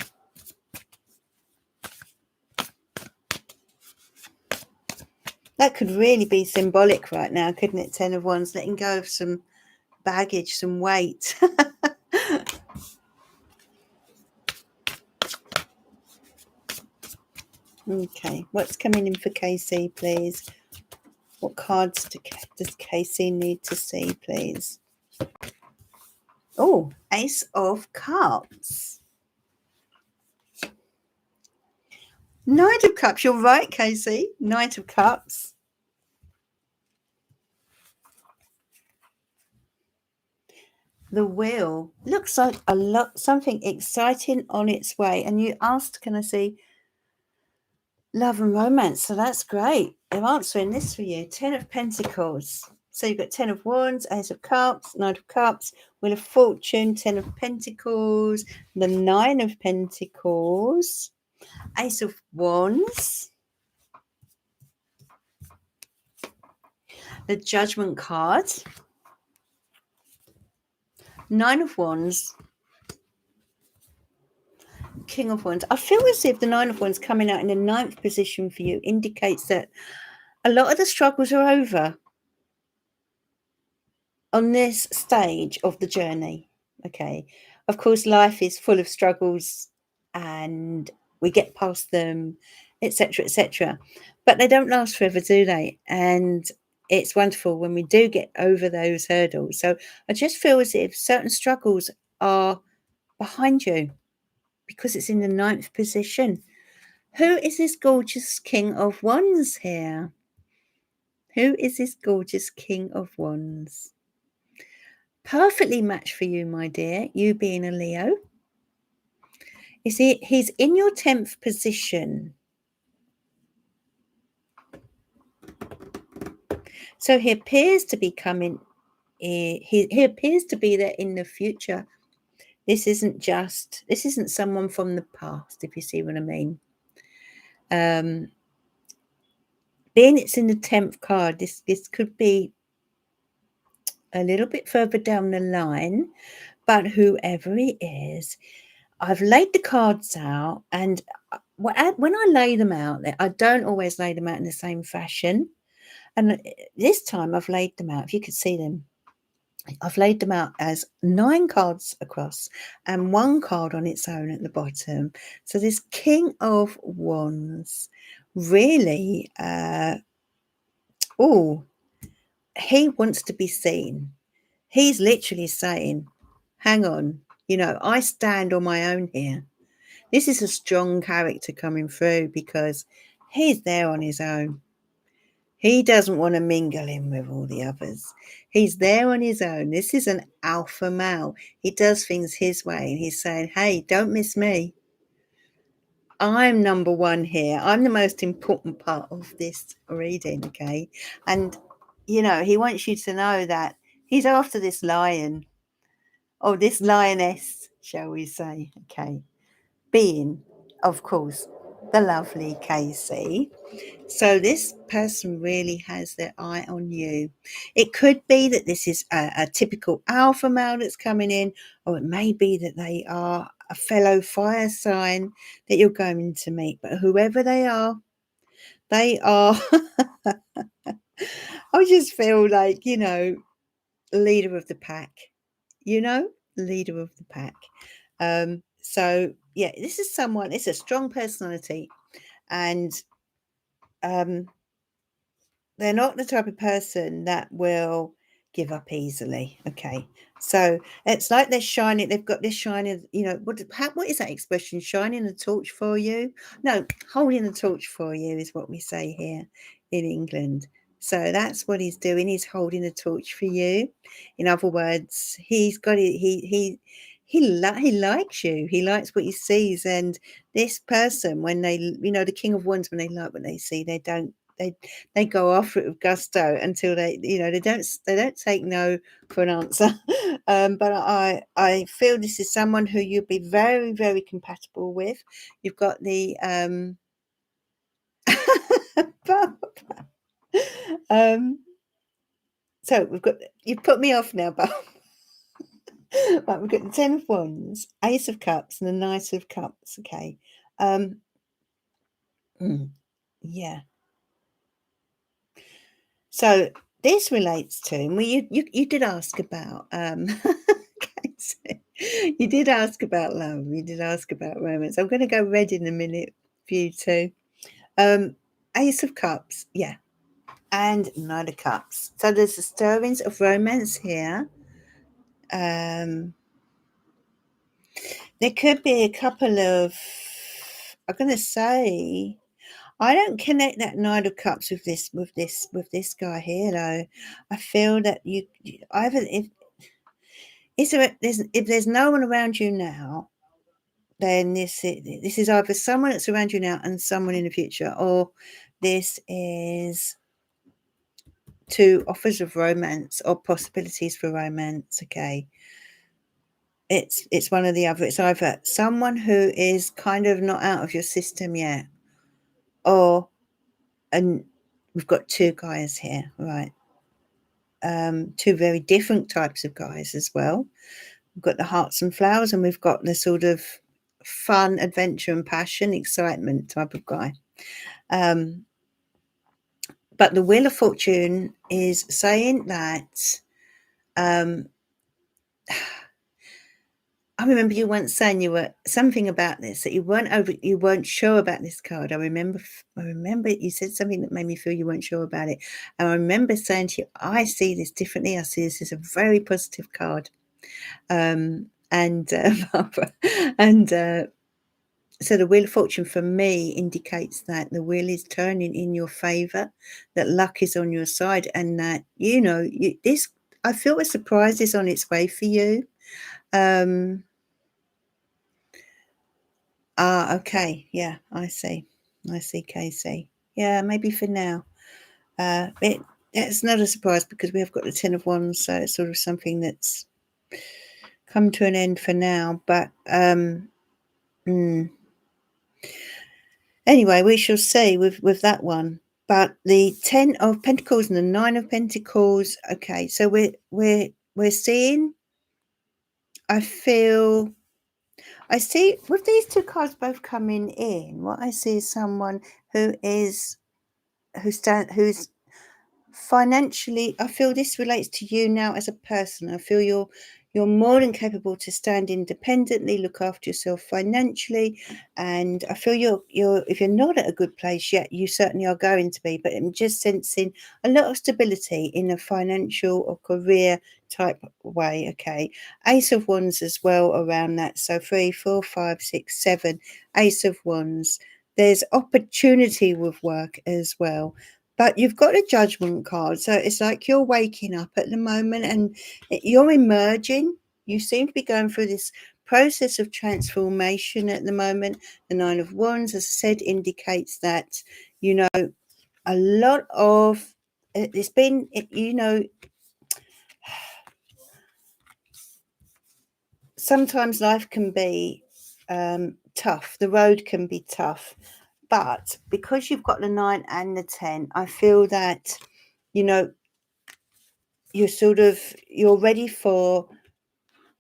That could really be symbolic right now, couldn't it? 10 of Wands, letting go of some baggage, some weight. Okay, what's coming in for Casey, please? What cards does Casey need to see, please? Oh, Ace of Cups. Knight of Cups. You're right, Casey. Knight of Cups. The Wheel. Looks like something exciting on its way. And you asked, can I see love and romance? So that's great. They're answering this for you. 10 of Pentacles. So you've got 10 of Wands, Ace of Cups, Knight of Cups, Wheel of Fortune, 10 of Pentacles, the 9 of Pentacles, Ace of Wands, the Judgment card, 9 of Wands, King of Wands. I feel as if the 9 of Wands coming out in the 9th position for you indicates that a lot of the struggles are over on this stage of the journey. Okay. Of course, life is full of struggles and we get past them, etc., etc. But they don't last forever, do they? And it's wonderful when we do get over those hurdles. So I just feel as if certain struggles are behind you because it's in the 9th position. Who is this gorgeous King of Wands here? Who is this gorgeous King of Wands? Perfectly matched for you, my dear, you being a Leo. You see, he's in your 10th position. So he appears to be coming, he appears to be there in the future. This isn't someone from the past, if you see what I mean. Being it's in the 10th card, this could be a little bit further down the line, but whoever it is, I've laid the cards out, and when I lay them out, I don't always lay them out in the same fashion. And this time I've laid them out, if you could see them, I've laid them out as 9 cards across and 1 card on its own at the bottom. So this King of Wands really, he wants to be seen. He's literally saying, hang on, I stand on my own here. This is a strong character coming through because he's there on his own. He doesn't want to mingle in with all the others. He's there on his own. This is an alpha male. He does things his way, and he's saying, hey, don't miss me. I'm number one here. I'm the most important part of this reading, okay? And, you know, he wants you to know that he's after this lion, or this lioness, shall we say, okay? Being, of course, the lovely Casey. So this person really has their eye on you. It could be that this is a typical alpha male that's coming in, or it may be that they are a fellow fire sign that you're going to meet. But whoever they are, I just feel like, you know, leader of the pack, you know, leader of the pack. So yeah, this is someone, it's a strong personality, and they're not the type of person that will give up easily. Okay. So it's like they're shining, they've got this shining, you know, what is that expression? Shining a torch for you? No, holding a torch for you is what we say here in England. So that's what he's doing. He's holding a torch for you. In other words, he's got it. He likes you. He likes what he sees. And this person, when they, you know, the King of Wands, when they like what they see, they go after it with gusto until they, you know, they don't take no for an answer. But I feel this is someone who you'd be very, very compatible with. You've got the so we've got, you've put me off now, but right, we've got the Ten of Wands, Ace of Cups, and the Knight of Cups. Okay. Yeah. So this relates to, well, you did ask about you did ask about love, you did ask about romance. I'm going to go red in a minute for you too. Ace of Cups, yeah, and Knight of Cups. So there's the stirrings of romance here. There could be a couple of, I'm going to say, I don't connect that Knight of Cups with this guy here though. I feel that you either, if there's no one around you now, then this is either someone that's around you now and someone in the future, or this is two offers of romance or possibilities for romance. Okay, it's one or the other. It's either someone who is kind of not out of your system yet, or, and we've got two guys here, right? Two very different types of guys as well. We've got the hearts and flowers, and we've got the sort of fun, adventure and passion, excitement type of guy. But the Wheel of Fortune is saying that, I remember you once saying you were something about this, that you weren't sure about this card. I remember you said something that made me feel you weren't sure about it. And I remember saying to you, I see this differently. I see this as a very positive card. So the Wheel of Fortune for me indicates that the wheel is turning in your favor, that luck is on your side, and that, you know, I feel a surprise is on its way for you. Okay. Yeah, I see, Casey. Yeah, maybe for now. It's not a surprise because we have got the Ten of Wands, so it's sort of something that's come to an end for now. But anyway, we shall see with that one. But the Ten of Pentacles and the Nine of Pentacles. Okay, so we're seeing. I see with these two cards both coming in. What I see is someone who's financially. I feel this relates to you now as a person. I feel you're more than capable to stand independently, look after yourself financially, and I feel you're if you're not at a good place yet, you certainly are going to be. But I'm just sensing a lot of stability in a financial or career type way. Okay, Ace of Wands as well around that. So 3, 4, 5, 6, 7. Ace of Wands. There's opportunity with work as well. But you've got a Judgment card, so it's like you're waking up at the moment and you're emerging. You seem to be going through this process of transformation at the moment. The Nine of Wands, as I said, indicates that, you know, a lot of it's been, you know, sometimes life can be tough. The road can be tough. But because you've got the 9 and the 10, I feel that, you know, you're ready for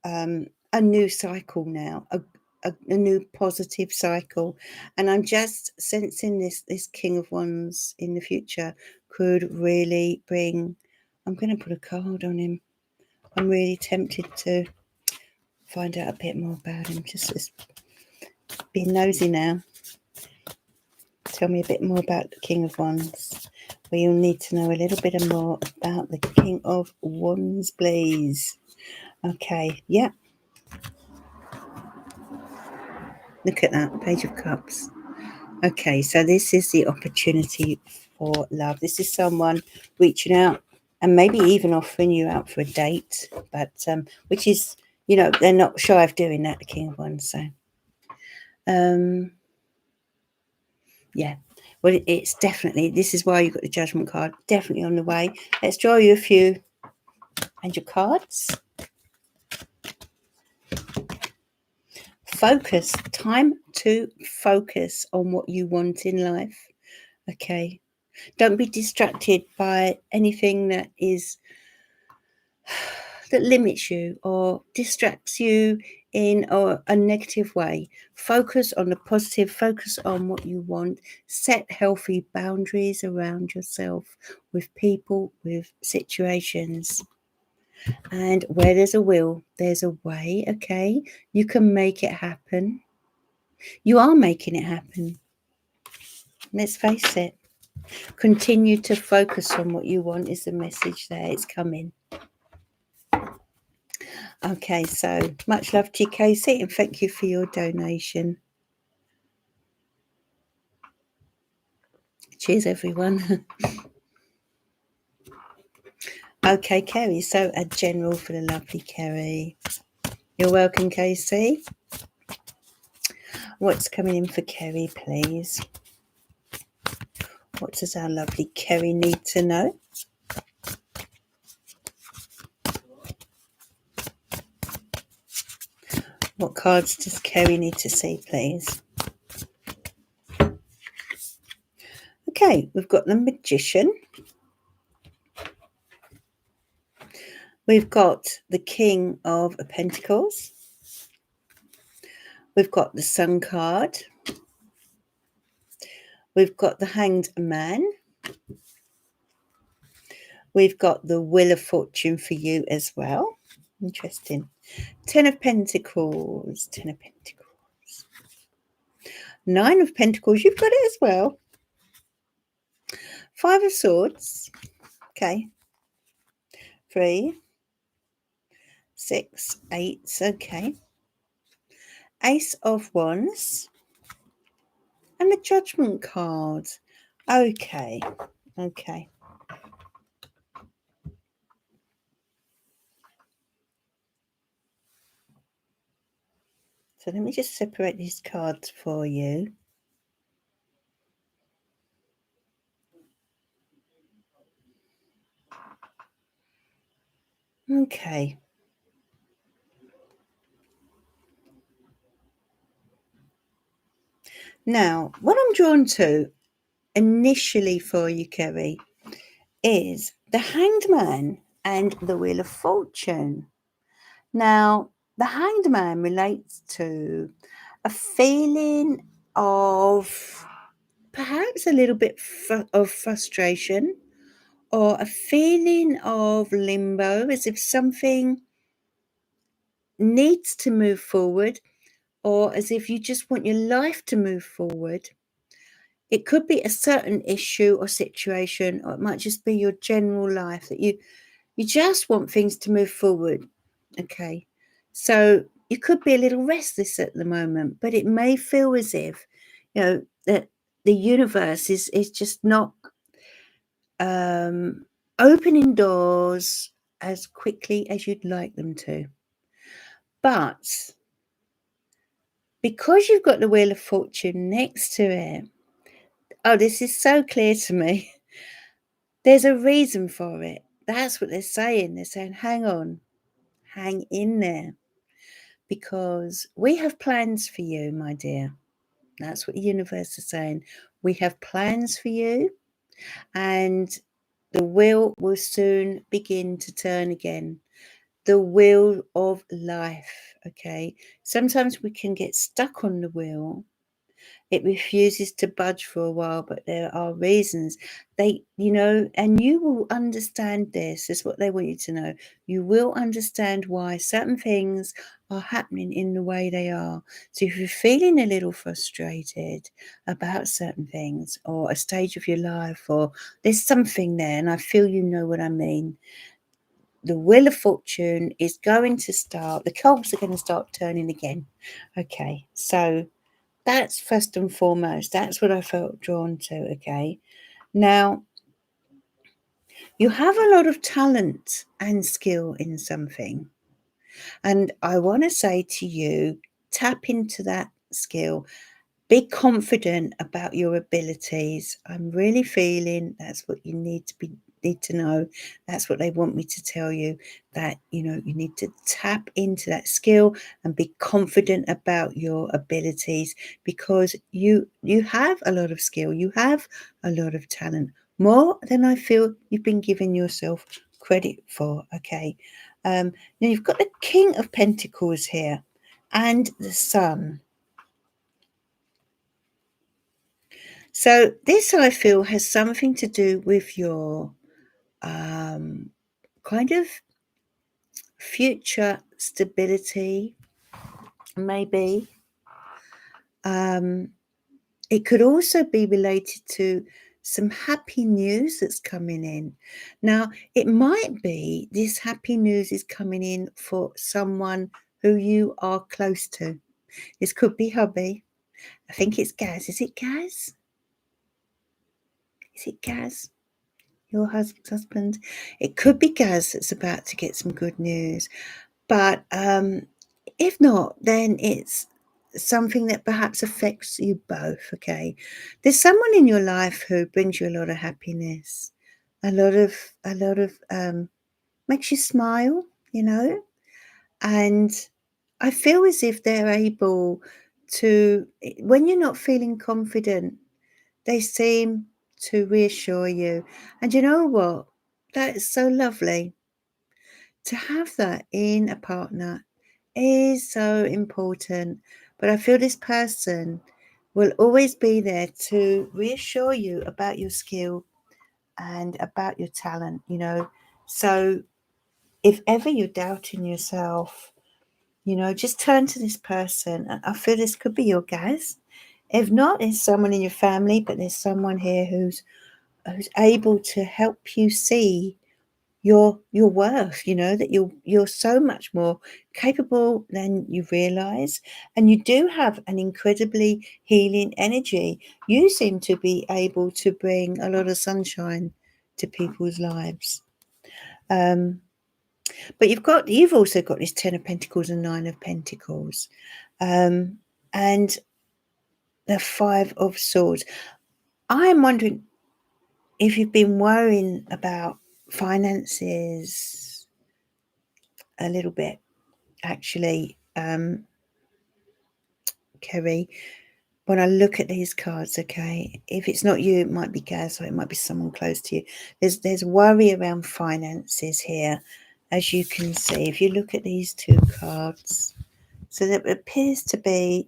a new cycle now, a new positive cycle. And I'm just sensing this King of Wands in the future could really bring. I'm going to put a card on him. I'm really tempted to find out a bit more about him. Just being nosy now. Tell me a bit more about the King of Wands. Well, you'll need to know a little bit more about the King of Wands, please. Okay, yeah. Look at that, Page of Cups. Okay, so this is the opportunity for love. This is someone reaching out and maybe even offering you out for a date, but which is, you know, they're not shy of doing that, the King of Wands. So, yeah. Well, it's definitely, this is why you've got the Judgment card, definitely on the way. Let's draw you a few angel cards. Focus. Time to focus on what you want in life. Okay. Don't be distracted by anything that limits you or distracts you in a negative way. Focus on the positive, focus on what you want, set healthy boundaries around yourself with people, with situations. And where there's a will, there's a way, okay? You can make it happen. You are making it happen. Let's face it. Continue to focus on what you want is the message there. It's coming. Okay, so much love to you, Casey, and thank you for your donation. Cheers, everyone. Okay, Kerry, so a general for the lovely Kerry. You're welcome, Casey. What's coming in for Kerry, please? What does our lovely Kerry need to know? What cards does Kerry need to see, please? Okay, we've got the Magician. We've got the King of Pentacles. We've got the Sun card. We've got the Hanged Man. We've got the Wheel of Fortune for you as well. Interesting. 10 of Pentacles. 10 of Pentacles. 9 of Pentacles. You've got it as well. 5 of Swords. Okay. 3. 6. 8. Okay. Ace of Wands. And the Judgment card. Okay. Okay. So let me just separate these cards for you. Okay. Now, what I'm drawn to initially for you, Kerry, is the Hanged Man and the Wheel of Fortune. Now, the Hanged Man relates to a feeling of perhaps a little bit of frustration or a feeling of limbo, as if something needs to move forward or as if you just want your life to move forward. It could be a certain issue or situation, or it might just be your general life that you just want things to move forward. Okay. So you could be a little restless at the moment, but it may feel as if, you know, that the universe is just not opening doors as quickly as you'd like them to. But because you've got the Wheel of Fortune next to it, oh, this is so clear to me. There's a reason for it. That's what they're saying. They're saying, hang on, hang in there, because we have plans for you, my dear. That's what the universe is saying. We have plans for you, and the wheel will soon begin to turn again. The wheel of life, okay? Sometimes we can get stuck on the wheel. It refuses to budge for a while, but there are reasons. And you will understand this. Is what they want you to know. You will understand why certain things are happening in the way they are. So if you're feeling a little frustrated about certain things or a stage of your life, or there's something there, and I feel you know what I mean, the Wheel of Fortune is going to start, the cogs are going to start turning again. Okay, so that's first and foremost. That's what I felt drawn to, okay? Now, you have a lot of talent and skill in something. And I want to say to you, tap into that skill. Be confident about your abilities. I'm really feeling that's what you need to know. That's what they want me to tell you, that you need to tap into that skill and be confident about your abilities, because you have a lot of skill, you have a lot of talent, more than I feel you've been giving yourself credit for. Okay, now you've got the King of Pentacles here and the Sun. So this, I feel, has something to do with your kind of future stability, maybe. It could also be related to some happy news that's coming in. Now, it might be this happy news is coming in for someone who you are close to. This could be hubby. I think it's Gaz. Is it Gaz? Is it Gaz? Your husband? It could be Gaz that's about to get some good news. But if not, then it's something that perhaps affects you both, okay? There's someone in your life who brings you a lot of happiness, a lot of makes you smile, and I feel as if they're able to, when you're not feeling confident, they seem to reassure you. And you know what? That is so lovely. To have that in a partner is so important. But I feel this person will always be there to reassure you about your skill and about your talent, So if ever you're doubting yourself, just turn to this person. I feel this could be your Gaz. If not, there's someone in your family, but there's someone here who's able to help you see your worth, that you're so much more capable than you realize, and you do have an incredibly healing energy. You seem to be able to bring a lot of sunshine to people's lives. But you've also got this 10 of Pentacles and 9 of Pentacles, and the 5 of Swords. I'm wondering if you've been worrying about finances a little bit, actually, Kerry. When I look at these cards, okay, if it's not you, it might be Gaz, or it might be someone close to you. There's worry around finances here, as you can see. If you look at these two cards, so there appears to be,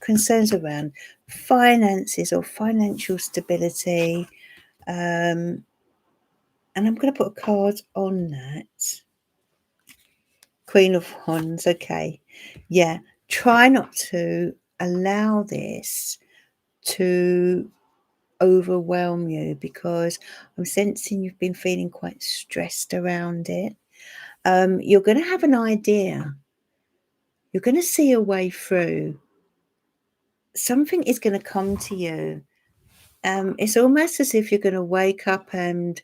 concerns around finances or financial stability. And I'm going to put a card on that. Queen of Wands, okay. Yeah, try not to allow this to overwhelm you, because I'm sensing you've been feeling quite stressed around it. You're going to have an idea. You're going to see a way through. Something is going to come to you, It's almost as if you're going to wake up and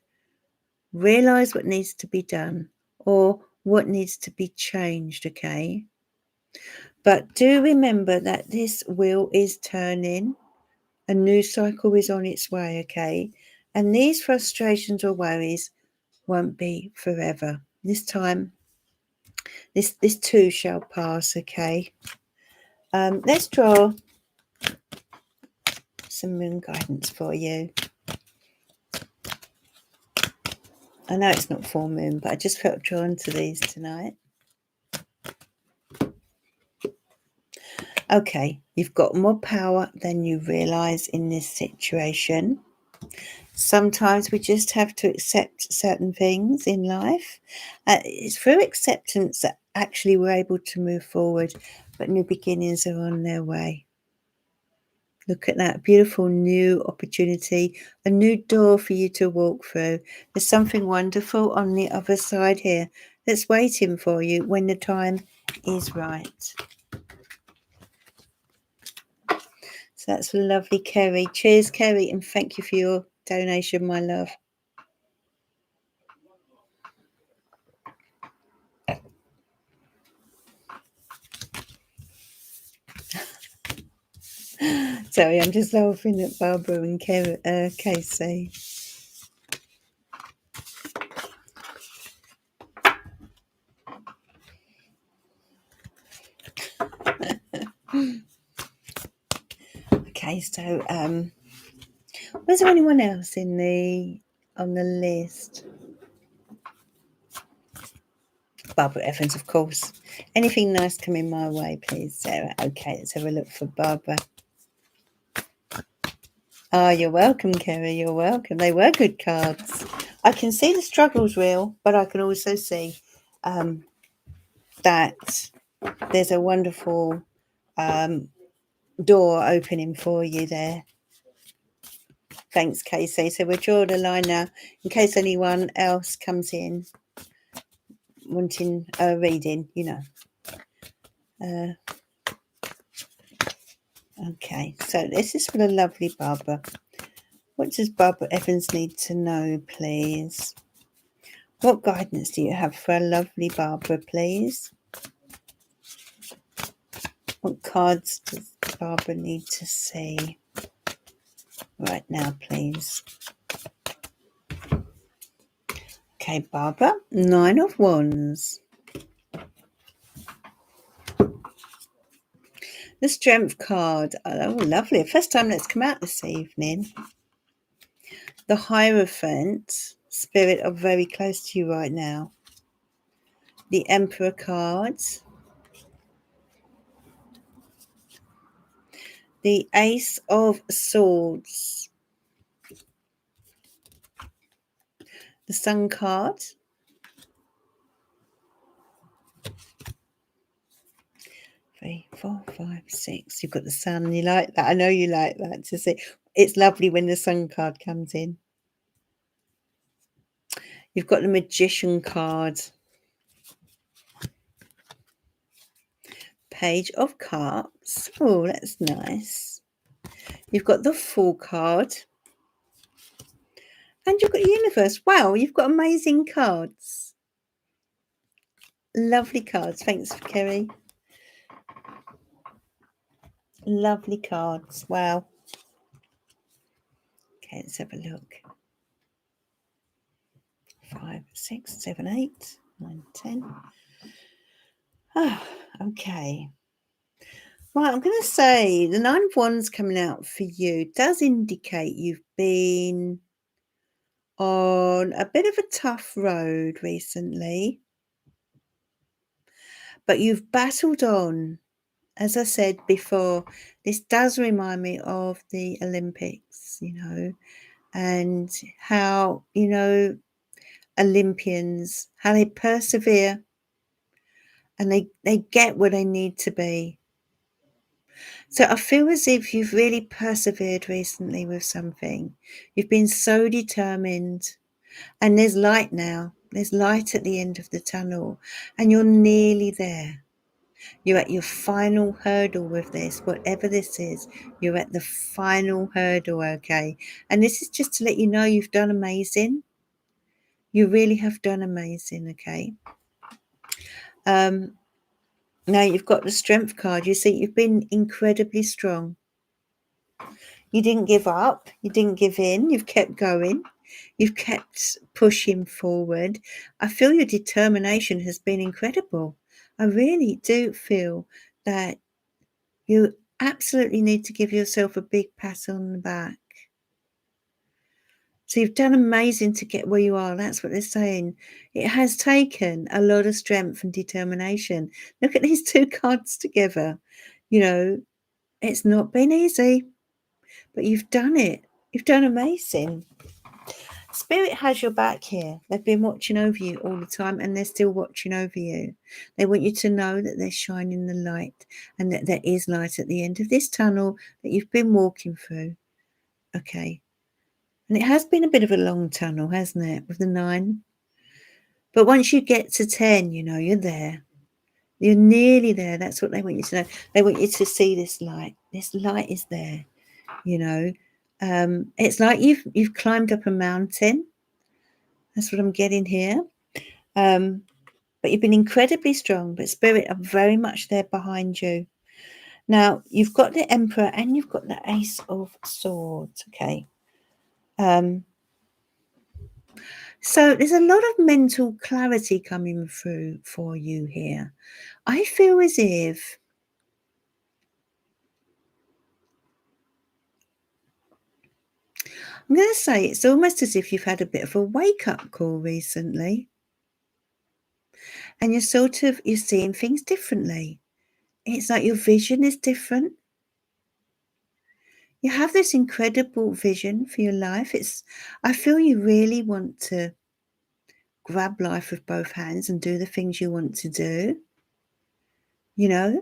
realize what needs to be done or what needs to be changed, okay? But do remember that this wheel is turning. A new cycle is on its way, okay? And these frustrations or worries won't be forever. This time, this too shall pass, okay? Let's draw some moon guidance for you. I know it's not full moon, but I just felt drawn to these tonight. Okay, you've got more power than you realize in this situation. Sometimes we just have to accept certain things in life. It's through acceptance that actually we're able to move forward, but new beginnings are on their way. Look at that beautiful new opportunity, a new door for you to walk through. There's something wonderful on the other side here that's waiting for you when the time is right. So that's lovely, Kerry. Cheers, Kerry, and thank you for your donation, my love. Sorry, I'm just laughing at Barbara and Casey. Okay, so was there anyone else on the list? Barbara Evans, of course. Anything nice coming my way, please, Sarah? Okay, let's have a look for Barbara. Oh, you're welcome, Kerry. You're welcome. They were good cards. I can see the struggle's real, but I can also see that there's a wonderful door opening for you there. Thanks, Casey. So we'll draw the line now in case anyone else comes in wanting a reading, you know. Okay, so this is for the lovely Barbara. What does Barbara Evans need to know, please? What guidance do you have for a lovely Barbara, please? What cards does Barbara need to see right now, please? Okay, Barbara, 9 of Wands. The Strength card. Oh, lovely. First time that's come out this evening. The Hierophant. Spirit are very close to you right now. The Emperor card. The Ace of Swords. The Sun card. 3, 4, 5, 6. You've got the Sun. You like that? I know you like that to see. It's lovely when the Sun card comes in. You've got the Magician card. Page of Cups. Oh, that's nice. You've got the Fool card. And you've got Universe. Wow, you've got amazing cards. Lovely cards. Thanks, Kerry. Lovely cards. Wow. Okay, let's have a look. 5, 6, 7, 8, 9, 10. Oh, okay. Right, I'm going to say the 9 of Wands coming out for you does indicate you've been on a bit of a tough road recently, but you've battled on. As I said before, this does remind me of the Olympics, you know, and how, you know, Olympians, how they persevere and they get where they need to be. So I feel as if you've really persevered recently with something. You've been so determined, and there's light now. There's light at the end of the tunnel, and you're nearly there. You're at your final hurdle with this, whatever this is. You're at the final hurdle, okay? And this is just to let you know you've done amazing. You really have done amazing, okay? Now you've got the Strength card. You see, you've been incredibly strong. You didn't give up. You didn't give in. You've kept going. You've kept pushing forward. I feel your determination has been incredible. I really do feel that you absolutely need to give yourself a big pat on the back. So you've done amazing to get where you are. That's what they're saying. It has taken a lot of strength and determination. Look at these two cards together. You know, it's not been easy, but you've done it. You've done amazing. Spirit has your back here. They've been watching over you all the time, and they're still watching over you. They want you to know that they're shining the light and that there is light at the end of this tunnel that you've been walking through. Okay. And it has been a bit of a long tunnel, hasn't it, with the 9? But once you get to 10, you know, you're there. You're nearly there. That's what they want you to know. They want you to see this light. This light is there, you know. It's like you've climbed up a mountain. That's what I'm getting here. But you've been incredibly strong, but Spirit are very much there behind you. Now, you've got the Emperor and you've got the Ace of Swords, okay? So there's a lot of mental clarity coming through for you here. I feel as if I'm going to say it's almost as if you've had a bit of a wake-up call recently. And you're seeing things differently. It's like your vision is different. You have this incredible vision for your life. I feel you really want to grab life with both hands and do the things you want to do, you know.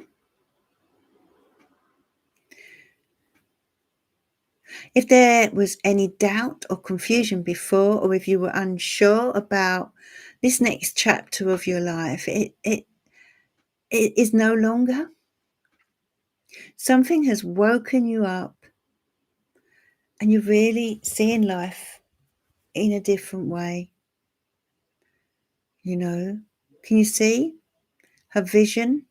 If there was any doubt or confusion before, or if you were unsure about this next chapter of your life, it is no longer. Something has woken you up and you're really seeing life in a different way, you know. Can you see her vision?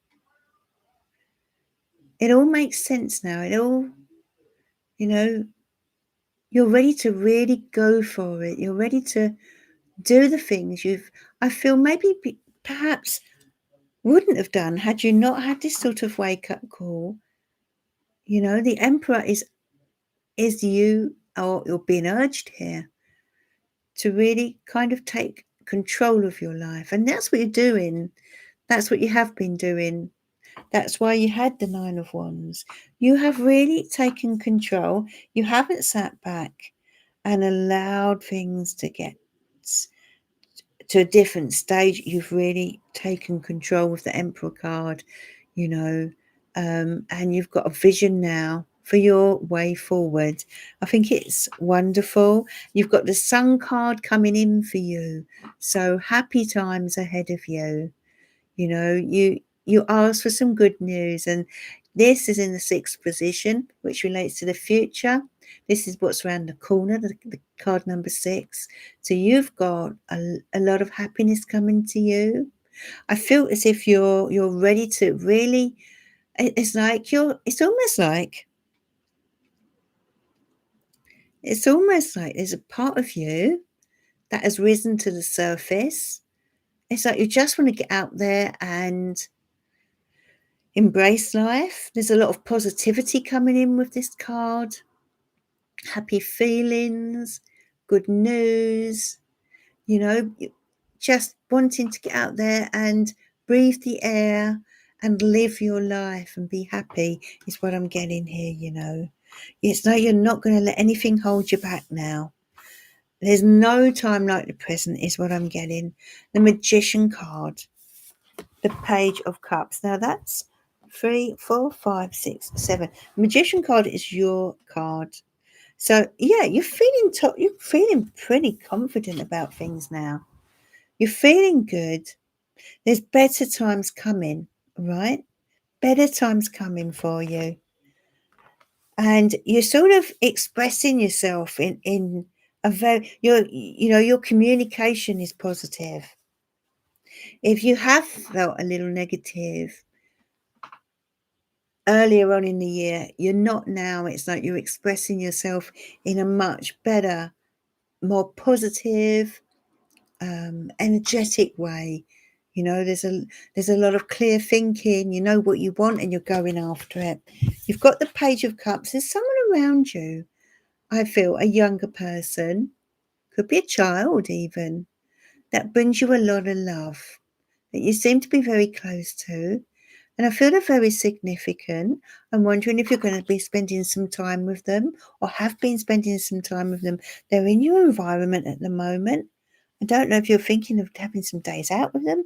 It all makes sense now. It all, you know, you're ready to really go for it. You're ready to do the things I feel maybe perhaps wouldn't have done had you not had this sort of wake-up call. You know, the Emperor is you, or you're being urged here to really kind of take control of your life. And that's what you're doing. That's what you have been doing. That's why you had the 9 of Wands. You have really taken control. You haven't sat back and allowed things to get to a different stage. You've really taken control with the Emperor card, you know, and you've got a vision now for your way forward. I think it's wonderful. You've got the Sun card coming in for you. So happy times ahead of you. You know, you asked for some good news, and this is in the 6th position, which relates to the future. This is what's around the corner, the card number 6. So you've got a lot of happiness coming to you. I feel as if you're ready to really. It's almost like there's a part of you that has risen to the surface. It's like you just want to get out there and embrace life. There's a lot of positivity coming in with this card. Happy feelings, good news, you know, just wanting to get out there and breathe the air and live your life and be happy is what I'm getting here, you know. It's like you're not going to let anything hold you back now. There's no time like the present is what I'm getting. The Magician card, the Page of Cups. Now that's 3, 4, 5, 6, 7. Magician card is your card. So yeah, you're feeling pretty confident about things now. You're feeling good. There's better times coming, right? better times coming for you. And you're sort of expressing yourself in a very, your communication is positive. If you have felt a little negative earlier on in the year, you're not now. It's like you're expressing yourself in a much better, more positive, energetic way. There's a lot of clear thinking. You know what you want and you're going after it. You've got the Page of Cups. There's someone around you, I feel, a younger person, could be a child even, that brings you a lot of love, that you seem to be very close to. And I feel they're very significant. I'm wondering if you're going to be spending some time with them or have been spending some time with them. They're in your environment at the moment. I don't know if you're thinking of having some days out with them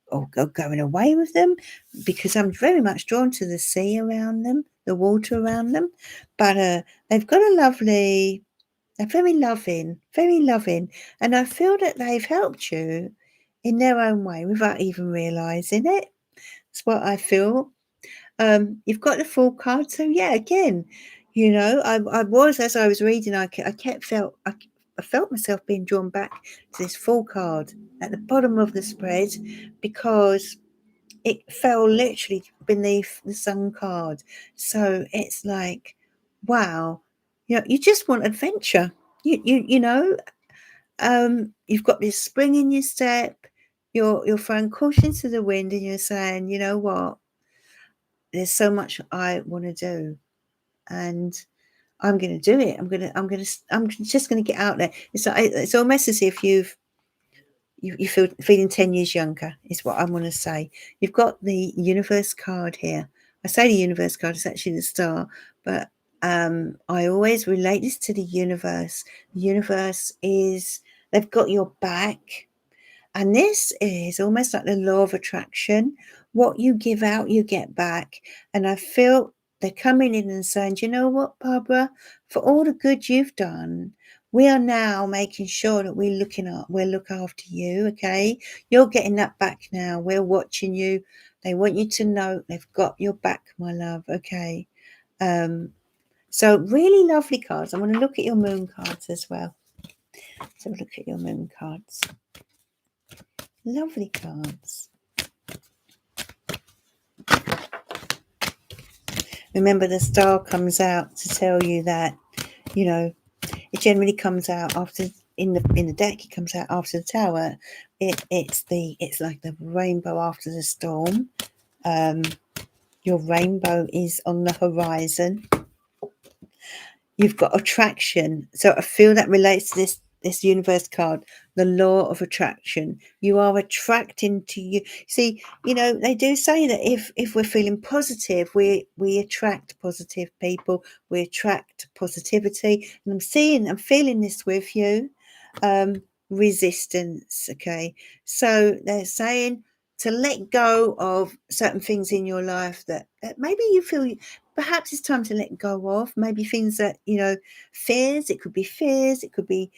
or going away with them, because I'm very much drawn to the sea around them, the water around them. But they've got a lovely, they're very loving, very loving. And I feel that they've helped you in their own way without even realizing it. That's what I feel. You've got the Fool card. So yeah, again, I was, as I was reading, I felt myself being drawn back to this Fool card at the bottom of the spread, because it fell literally beneath the Sun card. So it's like, wow, you just want adventure. You've got this spring in your step. You're throwing caution to the wind, and you're saying, you know what? There's so much I want to do, and I'm going to do it. I'm just going to get out there. It's almost as if you feeling 10 years younger, is what I want to say. You've got the Universe card here. I say the Universe card, it's actually the star, but I always relate this to the universe. The universe they've got your back. And this is almost like the law of attraction. What you give out, you get back. And I feel they're coming in and saying, do you know what, Barbara? For all the good you've done, we are now making sure that we'll look after you, okay? You're getting that back now. We're watching you. They want you to know they've got your back, my love, okay? So really lovely cards. I want to look at your moon cards as well. So look at your moon cards. Lovely cards. Remember, the star comes out to tell you that, it generally comes out after, in the deck, it comes out after the Tower. It's like the rainbow after the storm. Your rainbow is on the horizon. You've got attraction. So I feel that relates to this universe card, the law of attraction. You are attracting to you. See, they do say that if we're feeling positive, we attract positive people, we attract positivity. And I'm feeling this with you. Resistance. Okay. So they're saying to let go of certain things in your life that maybe you feel perhaps it's time to let go of. Maybe things that, fears. It could be fears. It could be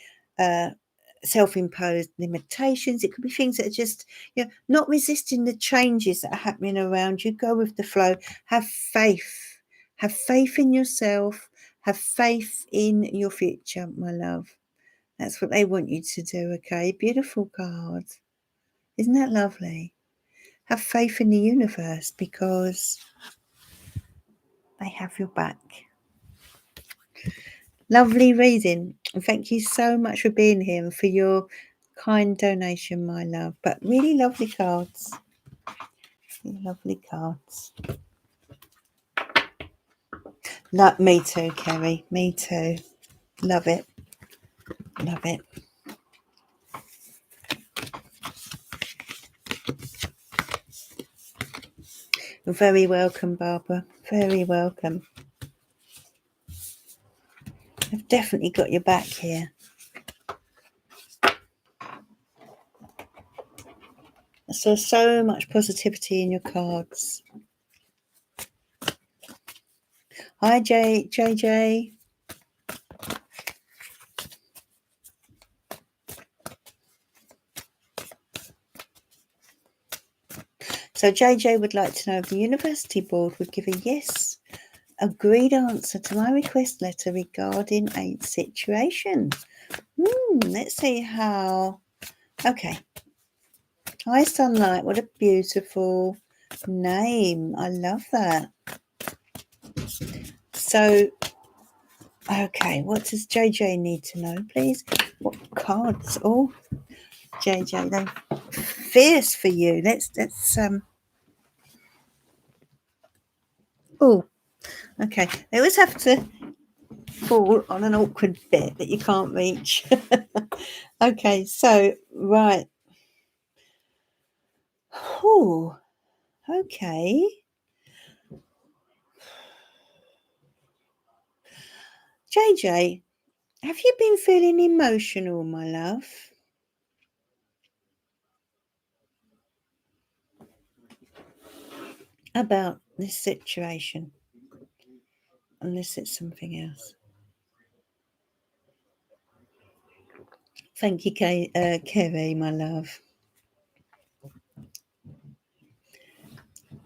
self-imposed limitations. It could be things that are just, not resisting the changes that are happening around you. Go with the flow. Have faith. Have faith in yourself. Have faith in your future, my love. That's what they want you to do, okay? Beautiful card. Isn't that lovely? Have faith in the universe, because they have your back. Lovely reading. And thank you so much for being here and for your kind donation, my love. But really lovely cards. Really lovely cards. Me too, Kerry. Me too. Love it. Love it. You're very welcome, Barbara. Very welcome. I've definitely got your back here. I saw so much positivity in your cards. Hi, JJ. So So JJ would like to know if the university board would give a yes, agreed answer to my request letter regarding a situation. Let's see how. Okay. Hi Sunlight, what a beautiful name. I love that. So, okay, what does JJ need to know, please? What cards? Oh, JJ, they're fierce for you. Let's oh, okay. They always have to fall on an awkward bit that you can't reach. Okay, so right. Oh, okay. JJ, have you been feeling emotional, my love? About this situation? Unless it's something else. Thank you, Kerry, my love.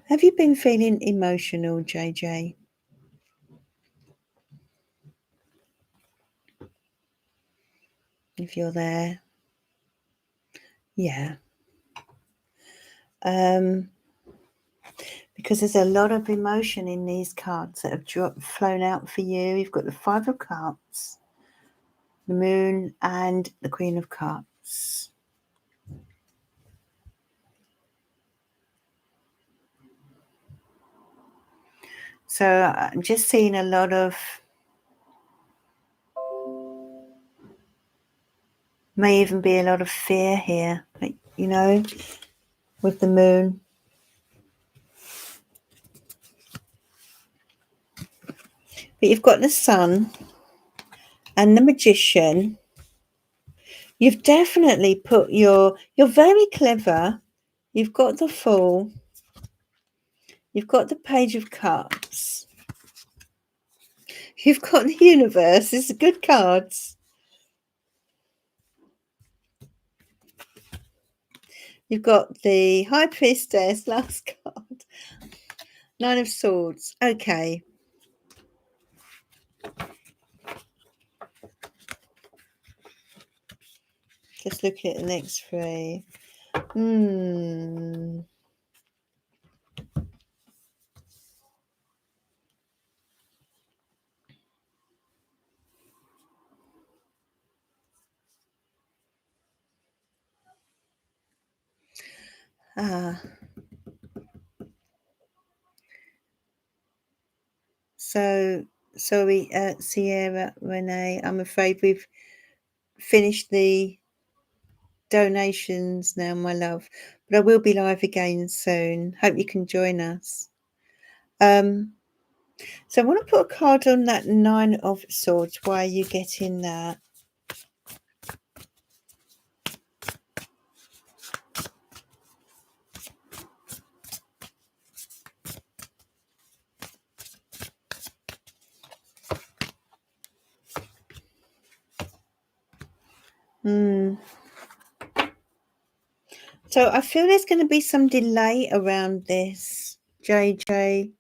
Have you been feeling emotional, JJ? If you're there. Yeah. Because there's a lot of emotion in these cards that have flown out for you. You've got the Five of Cups, the Moon, and the Queen of Cups. So I'm just seeing a lot of, may even be a lot of fear here, like, you know, with the Moon. But you've got the Sun and the Magician. You've definitely put you're very clever. You've got the Fool. You've got the Page of Cups. You've got the Universe. It's good cards. You've got the High Priestess, last card. Nine of Swords. Okay. Just looking at the next three. So sorry, Sierra Renee. I'm afraid we've finished the donations now, my love. But I will be live again soon. Hope you can join us. So I want to put a card on that Nine of Swords. Why are you getting that? So I feel there's going to be some delay around this, JJ.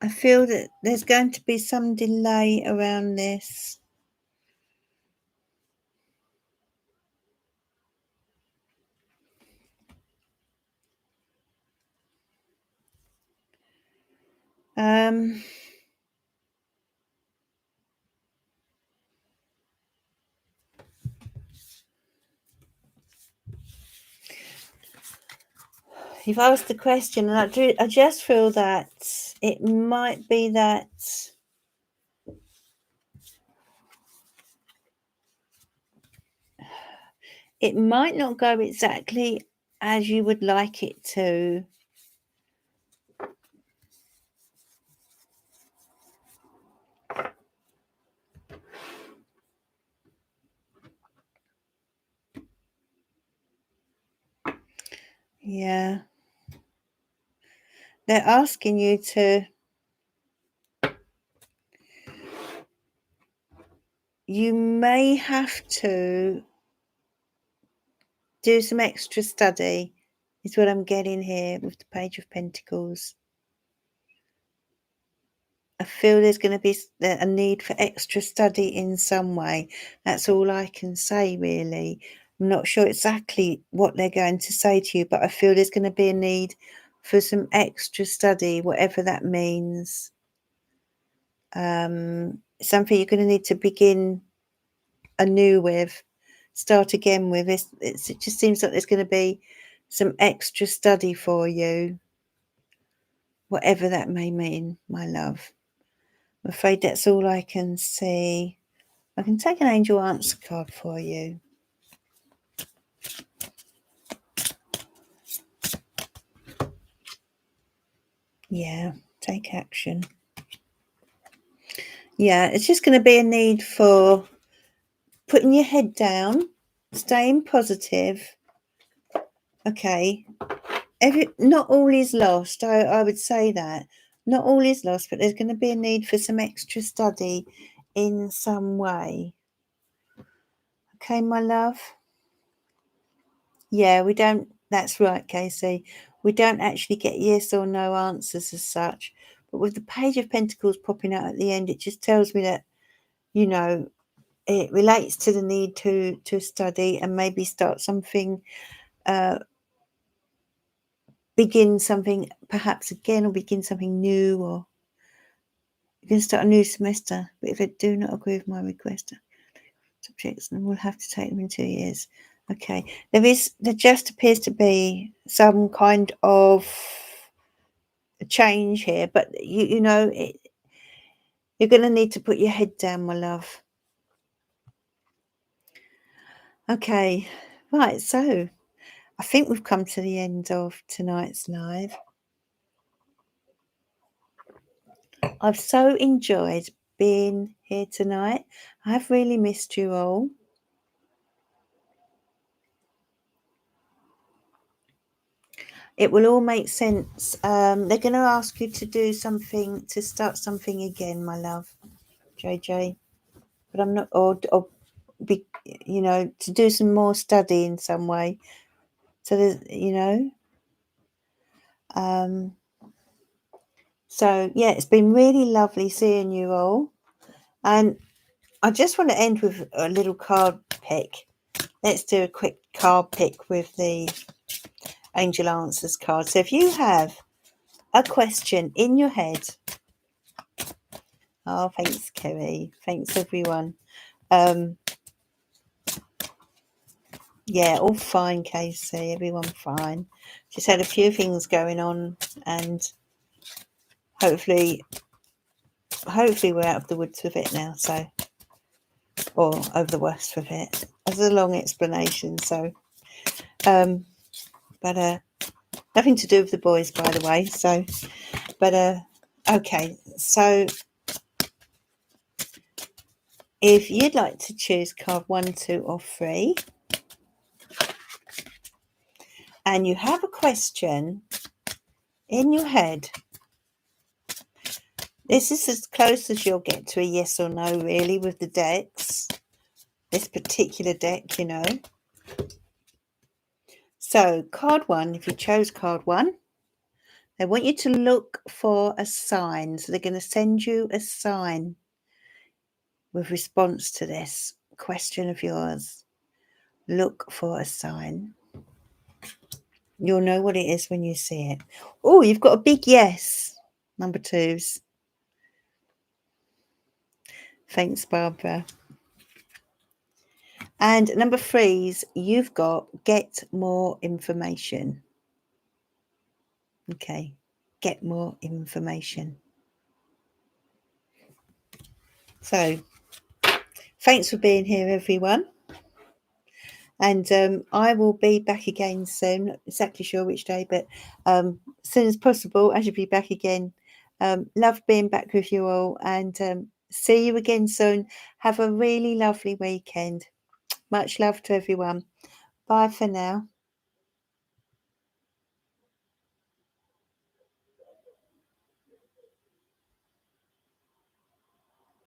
I feel that there's going to be some delay around this. You've asked the question, and I just feel that it might be that it might not go exactly as you would like it to. Yeah. They're asking you to, you may have to do some extra study is what I'm getting here with the Page of Pentacles. I feel there's going to be a need for extra study in some way. That's all I can say, really. I'm not sure exactly what they're going to say to you, but I feel there's going to be a need for some extra study, whatever that means. Something you're going to need to begin anew with, start again with. It just seems like there's going to be some extra study for you, whatever that may mean, my love. I'm afraid that's all I can see. I can take an angel answer card for you. Yeah, take action. Yeah, it's just going to be a need for putting your head down, staying positive. Okay. Not all is lost. I would say that. Not all is lost, but there's going to be a need for some extra study in some way. Okay, my love? Yeah, we don't. That's right, Casey. We don't actually get yes or no answers as such. But with the Page of Pentacles popping out at the end, it just tells me that, it relates to the need to study and maybe start something, begin something perhaps again, or begin something new, or you can start a new semester. But if they do not agree with my request, subjects, then we'll have to take them in 2 years. Okay, there just appears to be some kind of a change here, but you're going to need to put your head down, my love. Okay, right, so I think we've come to the end of tonight's live. I've so enjoyed being here tonight. I've really missed you all. It will all make sense. They're going to ask you to do something, to start something again, my love, JJ. But I'm not, or be, to do some more study in some way. So there's, so yeah, it's been really lovely seeing you all. And I just want to end with a little card pick. Let's do a quick card pick with the Angel Answers card. So if you have a question in your head, oh, thanks, Kerry. Thanks, everyone. Yeah, all fine, Casey. Everyone fine. Just had a few things going on, and hopefully we're out of the woods with it now. So, or over the worst with it. That's a long explanation. So, but nothing to do with the boys, by the way. So, but okay. So, if you'd like to choose card 1, 2, or 3, and you have a question in your head, this is as close as you'll get to a yes or no, really, with the decks. This particular deck, So, card 1, if you chose card 1, they want you to look for a sign. So, they're going to send you a sign with response to this question of yours. Look for a sign. You'll know what it is when you see it. Oh, you've got a big yes. Number 2s. Thanks, Barbara. And number 3s, you've got get more information. Okay, get more information. So, thanks for being here, everyone. And I will be back again soon. Not exactly sure which day, but as soon as possible, I should be back again. Love being back with you all, and see you again soon. Have a really lovely weekend. Much love to everyone. Bye for now.